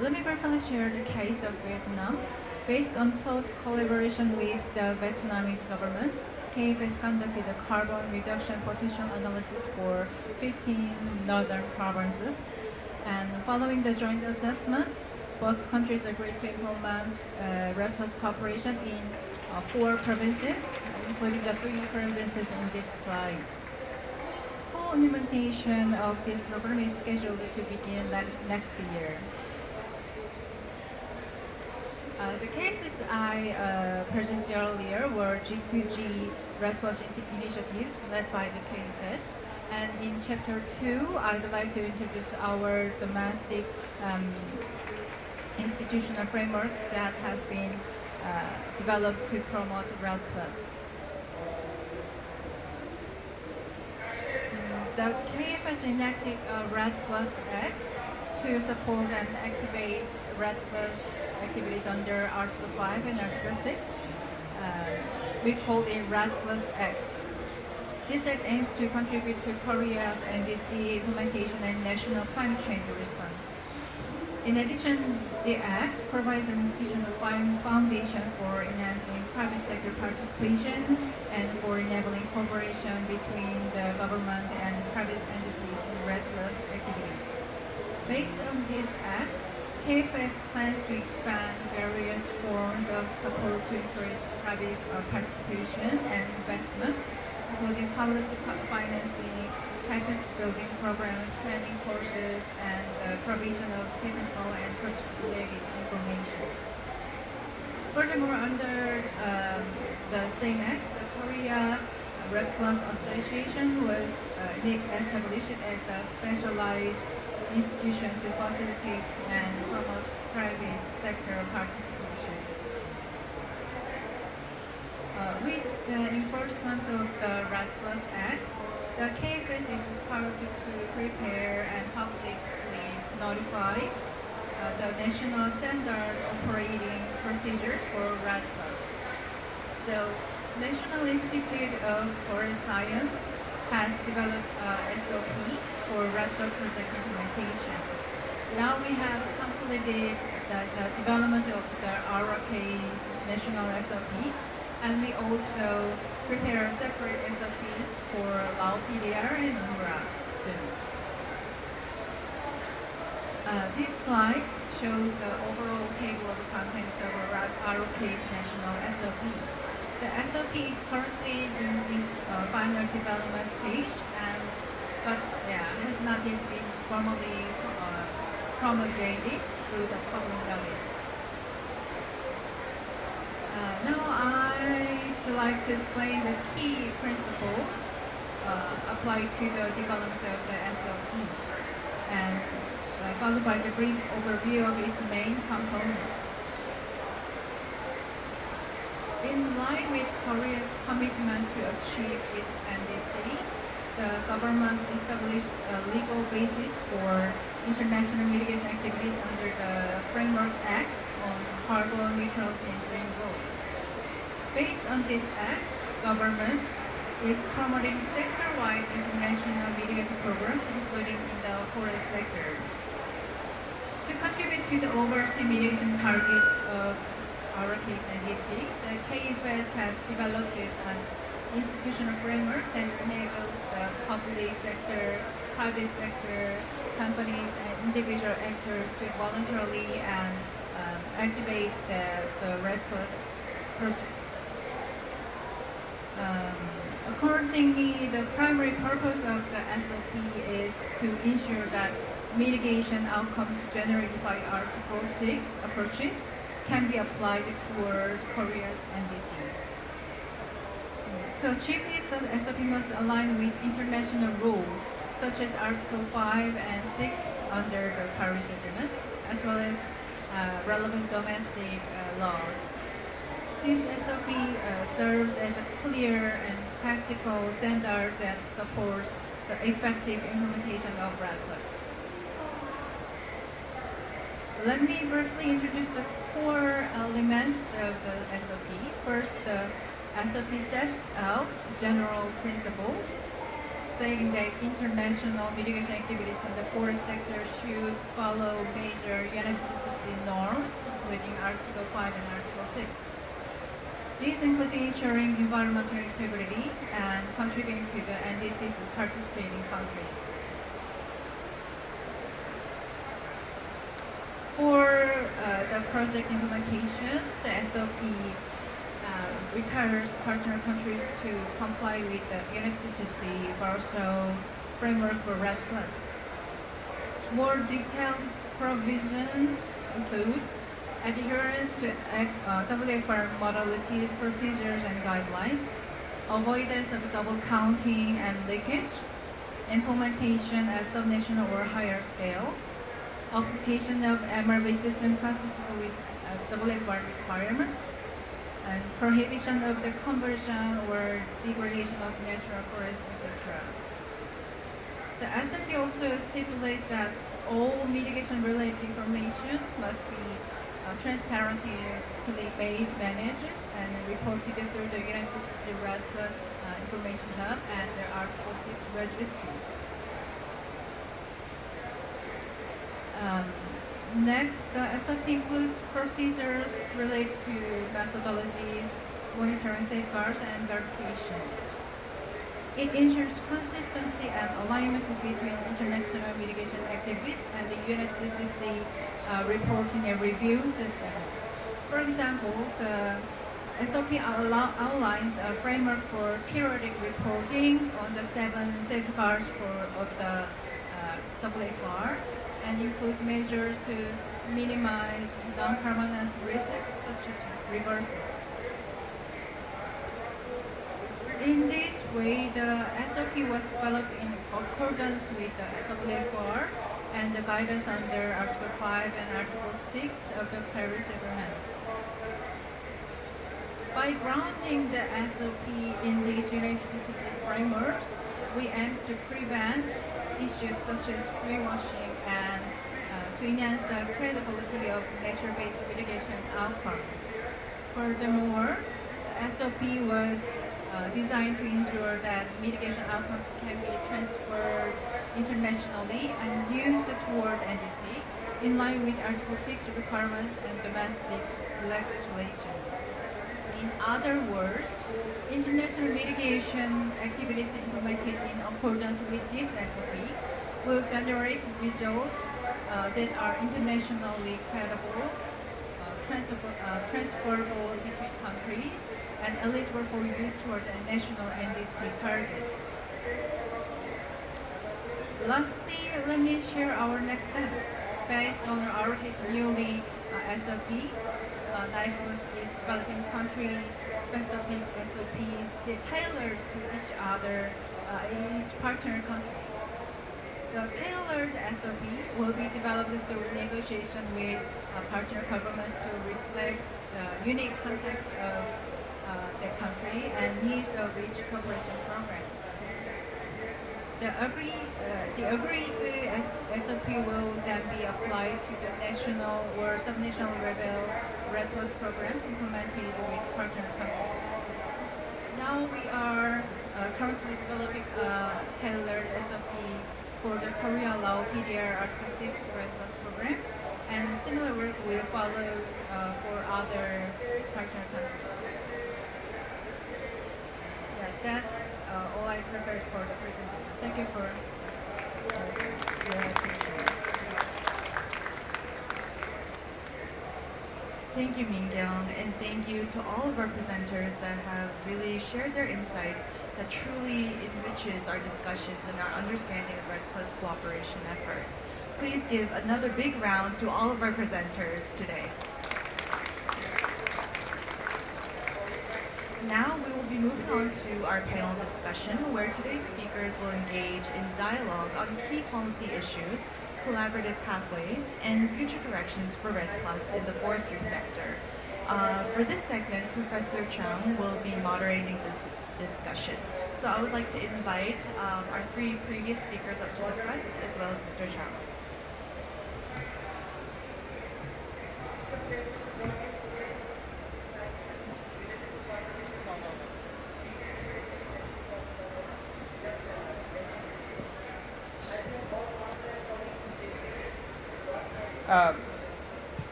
Let me briefly share the case of Vietnam. Based on close collaboration with the Vietnamese government, KFS conducted a carbon reduction potential analysis for 15 northern provinces. And following the joint assessment, both countries agreed to implement REDD+ cooperation in 4 provinces, including the 3 provinces in this slide. Full implementation of this program is scheduled to begin next year. The cases I presented earlier were G2G REDD+ initiatives led by the KFS. And in Chapter 2, I'd like to introduce our domestic institutional framework that has been developed to promote REDD+. The KFS enacted a REDD+ Act to support and activate REDD+ activities under Article 5 and Article 6. We call it REDD+ Act. This act aims to contribute to Korea's NDC implementation and national climate change response. In addition, the Act provides an institutional foundation for enhancing private sector participation and for enabling cooperation between the government and private entities in REDD+ activities. Based on this Act, KFS plans to expand various forms of support to encourage private participation and investment, including policy financing, capacity building programs, training courses, and the provision of technical and project-related information. Furthermore, under the same Act, the Korea REDD+ Association was established as a specialized institution to facilitate and promote private sector participation. With the enforcement of the REDD+ Act, the KFS is required to prepare and publicly notify the national standard operating procedures for REDD+. So, National Institute of Forest Science has developed a SOP for REDD+ project implementation. Now we have completed the development of the ROK's national SOP, and we also prepare separate SOPs for Lao PDR and Honduras soon. This slide shows the overall table of contents of ROK's national SOP. The SOP is currently in its final development stage, but has not yet been formally promulgated through the public notice. Now I'd like to explain the key principles applied to the development of the SOP, and followed by the brief overview of its main component. In line with Korea's commitment to achieve its NDC, the government established a legal basis for international mitigation activities under the Framework Act on Carbon Neutrality and Green Growth. Based on this act, government is promoting sector-wide international mitigation programs, including in the forest sector. To contribute to the overseas mitigation target of ROK's NDC, the KFS has developed an institutional framework that enables the public sector, private sector, companies, and individual actors to voluntarily and activate the REDD Plus project. Accordingly, the primary purpose of the SOP is to ensure that mitigation outcomes generated by Article 6 approaches can be applied toward Korea's NDC. To achieve this, the SOP must align with international rules such as Article 5 and 6 under the Paris Agreement, as well as relevant domestic laws. This SOP serves as a clear and practical standard that supports the effective implementation of REDD+. Let me briefly introduce the core elements of the SOP. First, the SOP sets out general principles, stating that international mitigation activities in the forest sector should follow major UNFCCC norms, including Article 5 and Article 6. These include ensuring environmental integrity and contributing to the NDC's participating countries. For the project implementation, the SOP requires partner countries to comply with the UNFCCC Warsaw Framework for REDD+. More detailed provisions include adherence to WFR modalities, procedures, and guidelines, avoidance of double counting and leakage, implementation at subnational or higher scales, application of MRV system consistent with WFR requirements, and prohibition of the conversion or degradation of natural forests, etc. The SOP also stipulates that all mitigation-related information must be transparently managed and reported through the UNFCCC REDD+ Information Hub and the Article 6 registry. Next, the SOP includes procedures related to methodologies, monitoring safeguards, and verification. It ensures consistency and alignment between international mitigation activities and the UNFCCC reporting and review system. For example, the SOP outlines a framework for periodic reporting on the 7 safeguards of the WFR, and includes measures to minimize non-harmonious risks such as reversal. In this way, the SOP was developed in accordance with the WFR and the guidance under Article 5 and Article 6 of the Paris Agreement. By grounding the SOP in these UNFCCC frameworks, we aim to prevent issues such as greenwashing and to enhance the credibility of nature-based mitigation outcomes. Furthermore, the SOP was designed to ensure that mitigation outcomes can be transferred internationally and used toward NDC in line with Article 6 requirements and domestic legislation. In other words, international mitigation activities implemented in accordance with this SOP will generate results that are internationally credible, transferable between countries, and eligible for use toward a national NDC targets. Lastly, let me share our next steps. Based on our case newly SOP, NIFOS is developing country-specific SOPs that tailored to each other, each partner countries. The tailored SOP will be developed through negotiation with partner governments to reflect the unique context of the country and needs of each cooperation program. The agreed SOP will then be applied to the national or subnational level REDD Plus program implemented with partner countries. Now we are currently developing a tailored SOP for the Korea Law PDR Article 6 REDD Plus program, and similar work will follow for other partner countries. Yeah, that's all I prepared for the presentation. Thank you for your attention. Thank you, Mingyong, and thank you to all of our presenters that have really shared their insights that truly enriches our discussions and our understanding of REDD Plus cooperation efforts. Please give another big round to all of our presenters today. Now we will be moving on to our panel discussion, where today's speakers will engage in dialogue on key policy issues, collaborative pathways, and future directions for REDD Plus in the forestry sector. For this segment, Professor Chung will be moderating this discussion. So I would like to invite our three previous speakers up to the front, as well as Mr. Chung.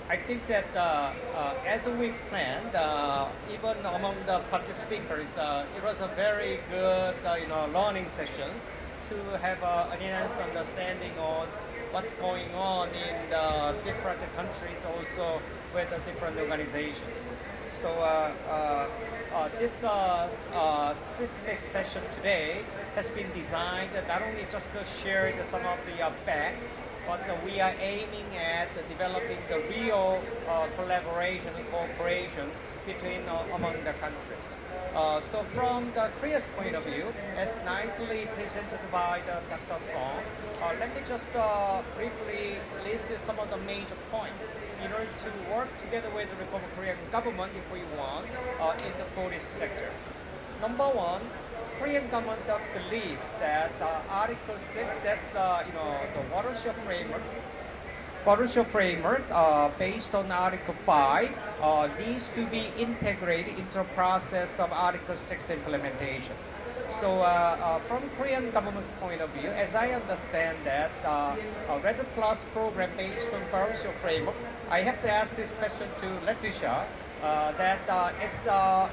I think that as we planned, even among the participants, it was a very good, learning sessions to have an enhanced understanding on what's going on in the different countries, also with the different organizations. So this specific session today has been designed not only just to share some of the facts, but we are aiming at developing the real collaboration and cooperation between among the countries. So from the Korea's point of view, as nicely presented by Dr. Song, let me just briefly list some of the major points in order to work together with the Republic of Korean government if we want in the forest sector. Number one, Korean government believes that Article 6, that's the watershed framework based on Article 5 needs to be integrated into the process of Article 6 implementation. So from Korean government's point of view, as I understand that REDD Plus program based on watershed framework, I have to ask this question to Letitia, that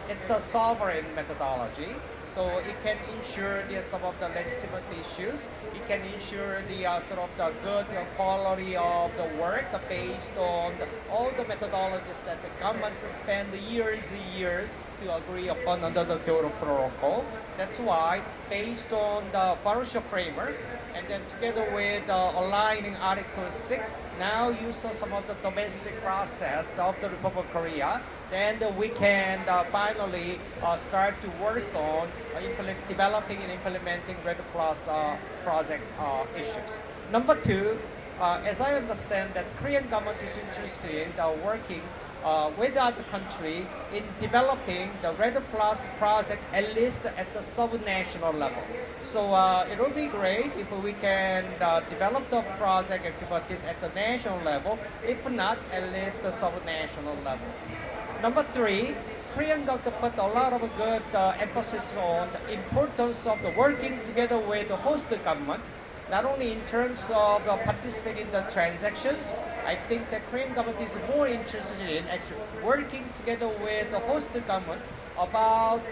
it's a sovereign methodology. So it can ensure some of the legitimacy issues. It can ensure the sort of the good quality of the work based on all the methodologies that the governments spend years and years to agree upon under the Kyoto Protocol. That's why, based on the watershed framework, and then together with aligning Article 6, now use some of the domestic process of the Republic of Korea, then we can finally start to work on developing and implementing REDD Plus project issues. Number two, as I understand that Korean government is interested in working with other country in developing the REDD Plus project at least at the sub-national level. So it will be great if we can develop the project activities at the national level, if not at least the sub-national level. Number three, Korean government put a lot of good emphasis on the importance of the working together with the host government, not only in terms of participating in the transactions. I think the Korean government is more interested in actually working together with the host government about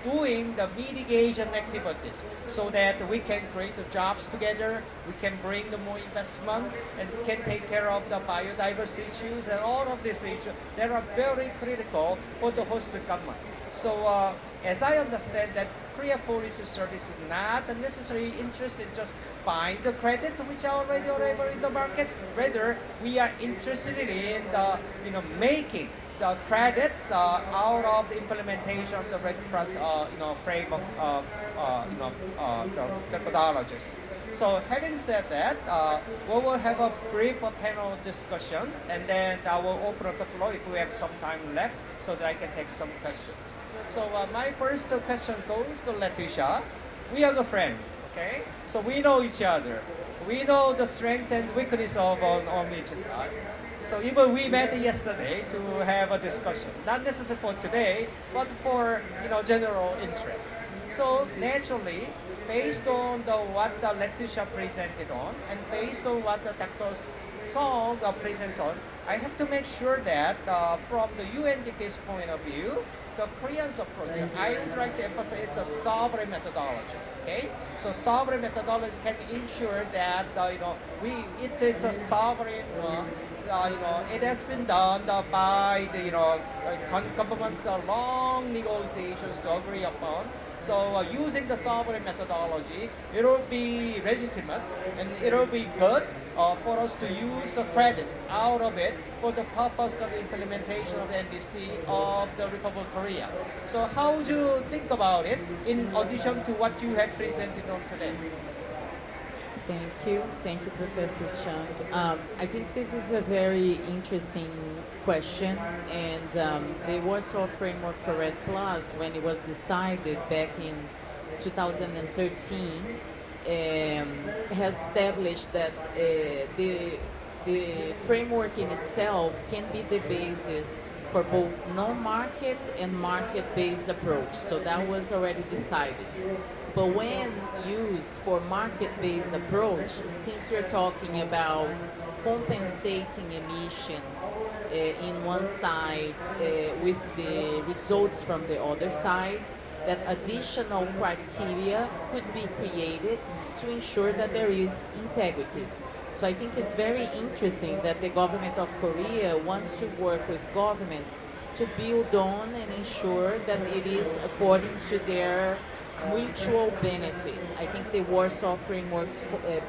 doing the mitigation activities so that we can create the jobs together, we can bring the more investments, and we can take care of the biodiversity issues and all of these issues that are very critical for the host government. So as I understand that Korea Forest Service is not necessarily interested in just buying the credits which are already available in the market. Rather, we are interested in the, making the credits out of the implementation of the Red Cross framework the methodologies. So having said that, we will have a brief panel discussions, and then I will open up the floor if we have some time left so that I can take some questions. So my first question goes to Leticia. We are good friends, okay? So we know each other. We know the strengths and weakness of on each side. So even we met yesterday to have a discussion, not necessarily for today, but for general interest. So naturally, based on what the Leticia presented on, and based on what the Dr. Song presented on, I have to make sure that from the UNDP's point of view, the Koreans approach, I would like to emphasize a sovereign methodology. Okay, so sovereign methodology can ensure that it is a sovereign. It has been done by the governments long negotiations to agree upon. So using the sovereign methodology, it will be legitimate and it will be good for us to use the credits out of it for the purpose of implementation of the NDC of the Republic of Korea. So how would you think about it in addition to what you have presented on today? Thank you, Professor Chung. I think this is a very interesting question, and the Warsaw Framework for REDD Plus, when it was decided back in 2013, has established that the framework in itself can be the basis for both non-market and market-based approach. So that was already decided. But when used for market-based approach, since you're talking about compensating emissions in one side with the results from the other side, that additional criteria could be created to ensure that there is integrity. So I think it's very interesting that the government of Korea wants to work with governments to build on and ensure that it is according to their mutual benefit. I think the Warsaw frameworks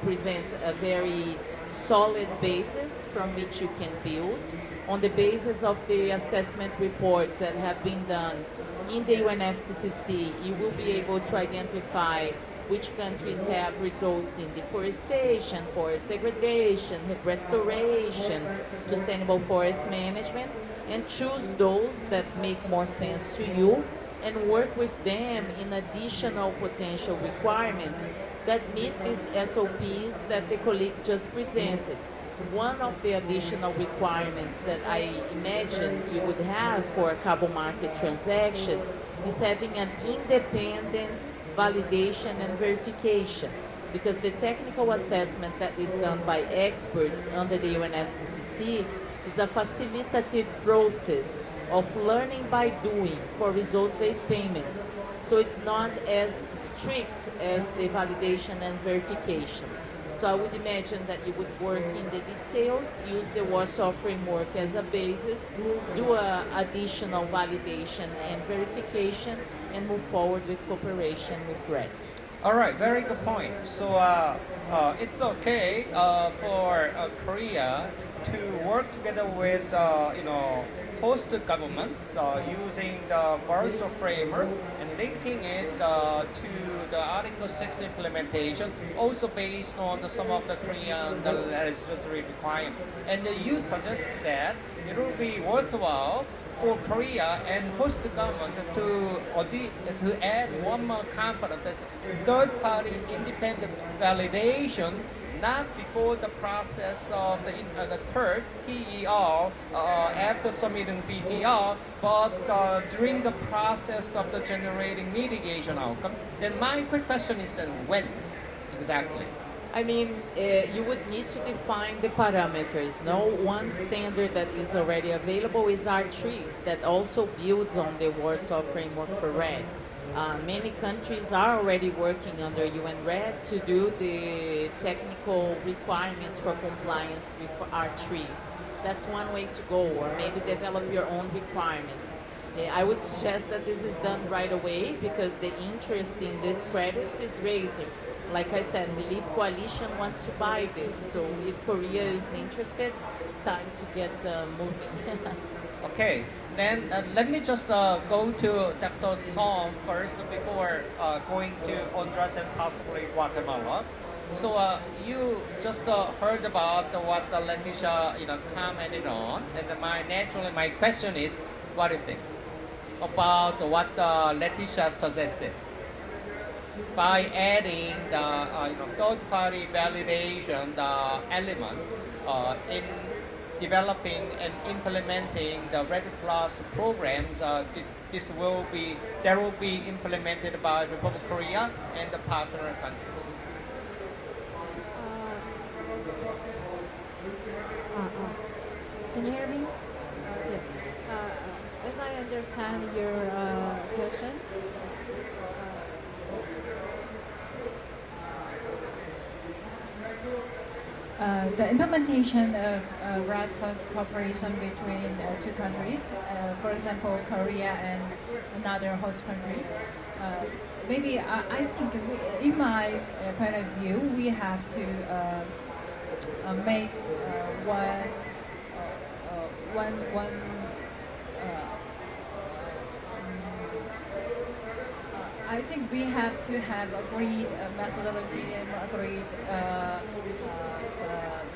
present a very solid basis from which you can build. On the basis of the assessment reports that have been done in the UNFCCC, you will be able to identify which countries have results in deforestation, forest degradation, restoration, sustainable forest management, and choose those that make more sense to you and work with them in additional potential requirements that meet these SOPs that the colleague just presented. One of the additional requirements that I imagine you would have for a carbon market transaction is having an independent validation and verification, because the technical assessment that is done by experts under the UNFCCC is a facilitative process of learning by doing for results-based payments. So it's not as strict as the validation and verification. So I would imagine that you would work in the details, use the Warsaw framework as a basis, do additional validation and verification, and move forward with cooperation with REDD. All right, very good point. So it's okay for Korea to work together with host governments using the Warsaw framework and linking it to the Article 6 implementation, also based on some of the Korean legislatory requirements. And you suggest that it will be worthwhile for Korea and host government to add one more component, that's third-party independent validation, not before the process of the third TER after submitting BTR, but during the process of the generating mitigation outcome. Then my quick question is then when exactly? I mean, you would need to define the parameters. No, one standard that is already available is R3s that also builds on the Warsaw Framework for REDD. Many countries are already working under UN REDD to do the technical requirements for compliance with R3s. That's one way to go, or maybe develop your own requirements. I would suggest that this is done right away because the interest in these credits is raising. Like I said, Belief Coalition wants to buy this, so if Korea is interested, it's time to get moving. Okay, then let me just go to Dr. Song first before going to Honduras and possibly Guatemala. So you just heard about what Leticia commented on, and naturally my question is, what do you think about what Leticia suggested? By adding the third-party validation element in developing and implementing the REDD Plus programs, that will be implemented by Republic of Korea and the partner countries. Can you hear me? Yeah. As I understand your question, the implementation of REDD Plus cooperation between two countries, for example, Korea and another host country, maybe I think in my point of view, we have to make one I think we have to have agreed methodology and agreed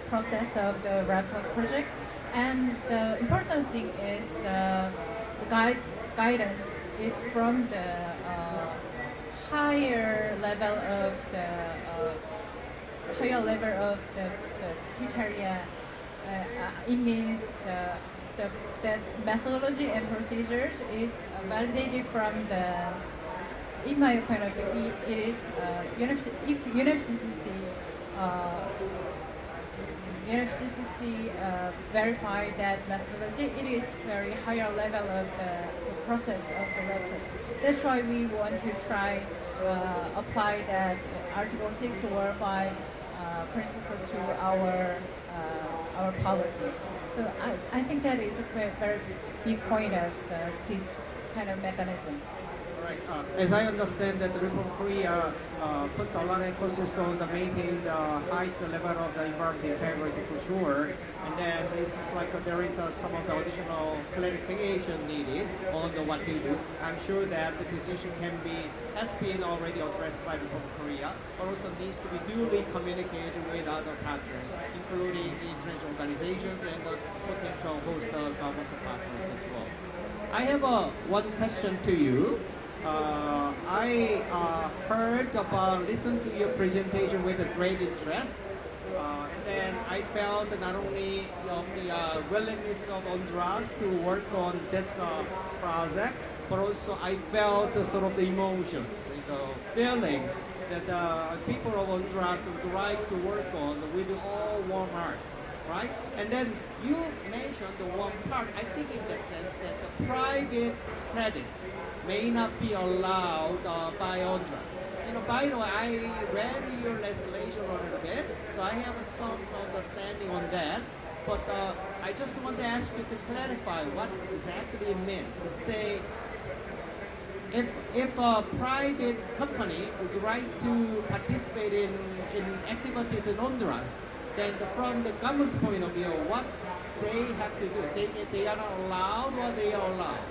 process of the REDD Plus project. And the important thing is the guidance is from the higher level of the criteria. It means that methodology and procedures is validated from the. In my point of view, it is if UNFCCC verify that methodology, it is very higher level of the process of the REDD Plus. That's why we want to try apply that Article 6 or 5 principle to our policy. So I think that is a very big point of this kind of mechanism. Right. As I understand that the Republic of Korea puts a lot of emphasis on the maintaining the highest level of the environmental integrity for sure, and then it seems like there is some of the additional clarification needed on what they do. I'm sure that the decision has been already addressed by the Republic of Korea, but also needs to be duly communicated with other partners, including the international organizations and the potential host government partners as well. I have one question to you. I listened to your presentation with a great interest, and then I felt not only of the willingness of Honduras to work on this project, but also I felt sort of the emotions, the feelings that people of Honduras would like to work on with all warm hearts. Right? And then you mentioned the one part, I think in the sense that the private credits may not be allowed by Honduras. By the way, I read your legislation a little bit, so I have some understanding on that. But I just want to ask you to clarify what exactly it means. Say, if a private company would like to participate in activities in Honduras, then from the government's point of view, what they have to do, they are not allowed or they are allowed?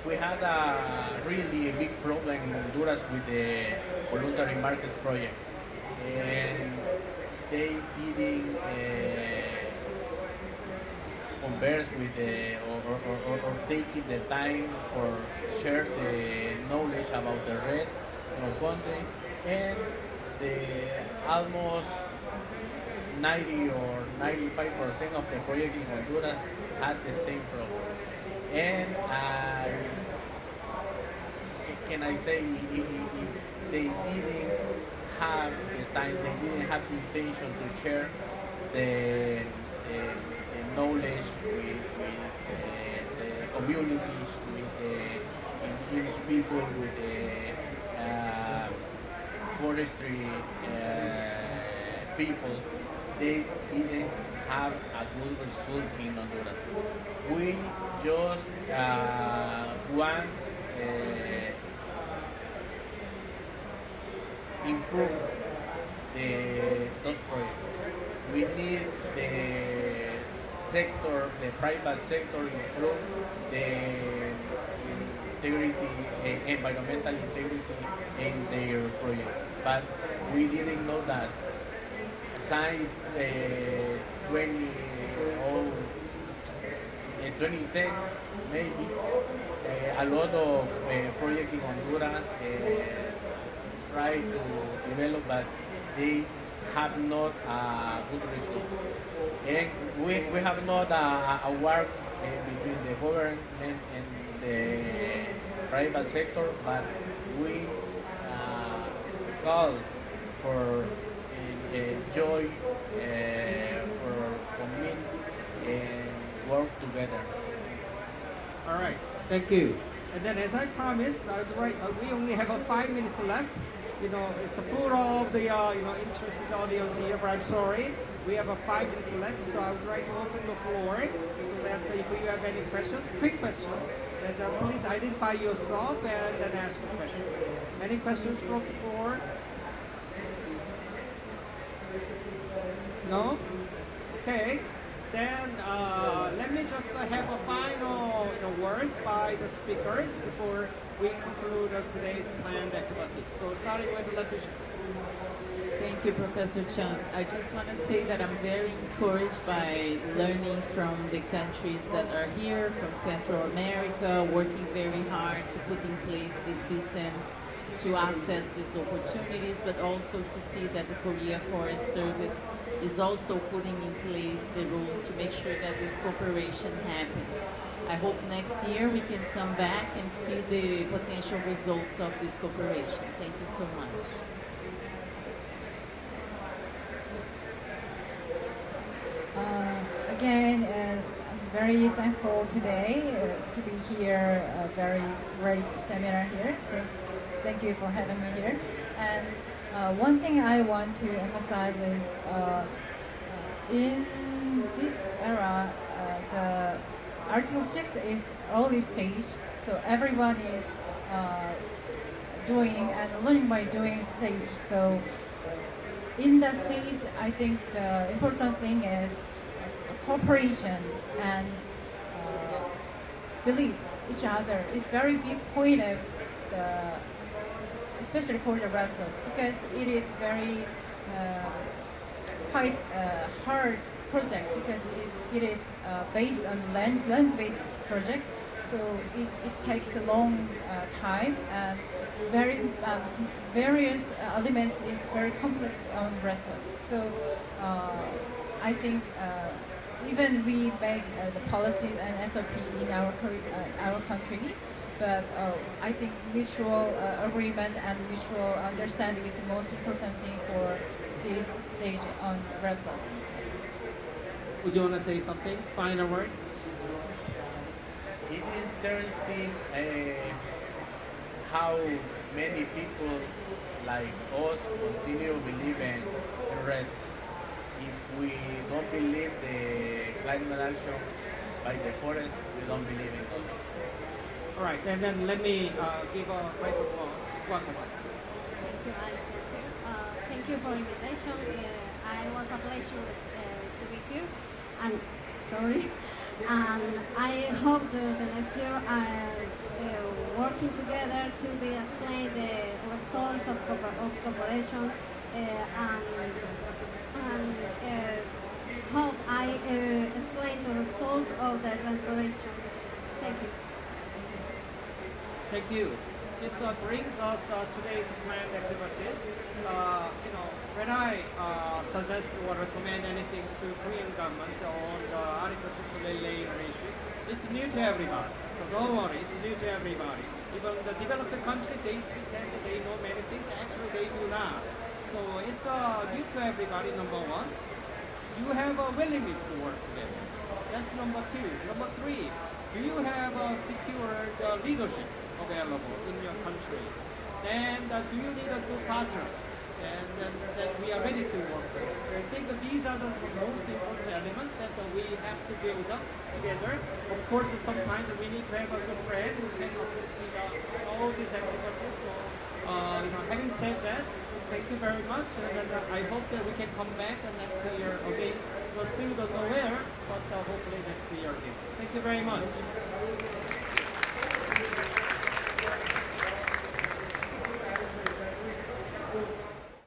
We had a really big problem in Honduras with the voluntary markets project, and they didn't converse with or taking the time for share the knowledge about the REDD in our country, and the almost 90 or 95% of the project in Honduras had the same problem. And can I say if they didn't have the time, they didn't have the intention to share the knowledge with the communities, with the indigenous people, with the forestry people, they didn't have a good result in Honduras. We just want improve those projects. We need the sector, the private sector, improve the integrity, environmental integrity in their projects. But we didn't know that. Since 20 or 2010, maybe a lot of projects in Honduras try to develop, but they have not a good result. And we have not a work between the government and the private sector, but we call for joy, for commit and work together. All right, thank you. And then, as I promised, we only have 5 minutes left. You know, it's full of the interested audience here, but I'm sorry, we have 5 minutes left. So I would like to open the floor so that if you have any questions, quick questions, then please identify yourself and then ask a question. Any questions from the floor? No? Okay. Then let me just have a final words by the speakers before we conclude today's planned activities. So starting with Letitia. Thank you, Professor Chung. I just want to say that I'm very encouraged by learning from the countries that are here, from Central America, working very hard to put in place these systems to access these opportunities, but also to see that the Korea Forest Service is also putting in place the rules to make sure that this cooperation happens. I hope next year we can come back and see the potential results of this cooperation. Thank you so much. Again, I'm very thankful today to be here. A very great seminar here. So thank you for having me here. And one thing I want to emphasize is in this era, the Article 6 is early stage, so everyone is doing and learning by doing stage. So in the stage, I think the important thing is cooperation and believe each other is very big point of the, especially for the Red Cross, because it is very quite a hard project because it is based on land-based project, so it takes a long time and very various elements is very complex on Red Cross. So I think even we make the policies and SOP in our country, but I think mutual agreement and mutual understanding is the most important thing for this stage on Red Plus. Would you want to say something? Final word? It's interesting how many people like us continue believing in REDD. If we don't believe the climate action by the forest, we don't believe in it. All right, and then let me give a microphone to Guatemala. Thank you, Vice Speaker. Thank you for invitation. I was a pleasure to be here, and sorry. And I hope the next year working together to be explain the results of cooperation and hope I explain the results of the transformations. Thank you. Thank you. this brings us today's planned activities. When I suggest or recommend anything to Korean government on the Article 6 related issues, it's new to everybody. So don't worry, it's new to everybody. Even the developed countries, they pretend that they know many things. Actually, they do not. So it's new to everybody, number one. You have a willingness to work together. That's number two. Number three, do you have secured leadership available in your country? Then do you need a good partner? And then we are ready to work together. I think that these are the most important elements that we have to build up together. Of course, sometimes we need to have a good friend who can assist in all these activities. So, having said that, thank you very much, and I hope that we can come back the next year again. We still don't know where, but hopefully next year again. Thank you very much.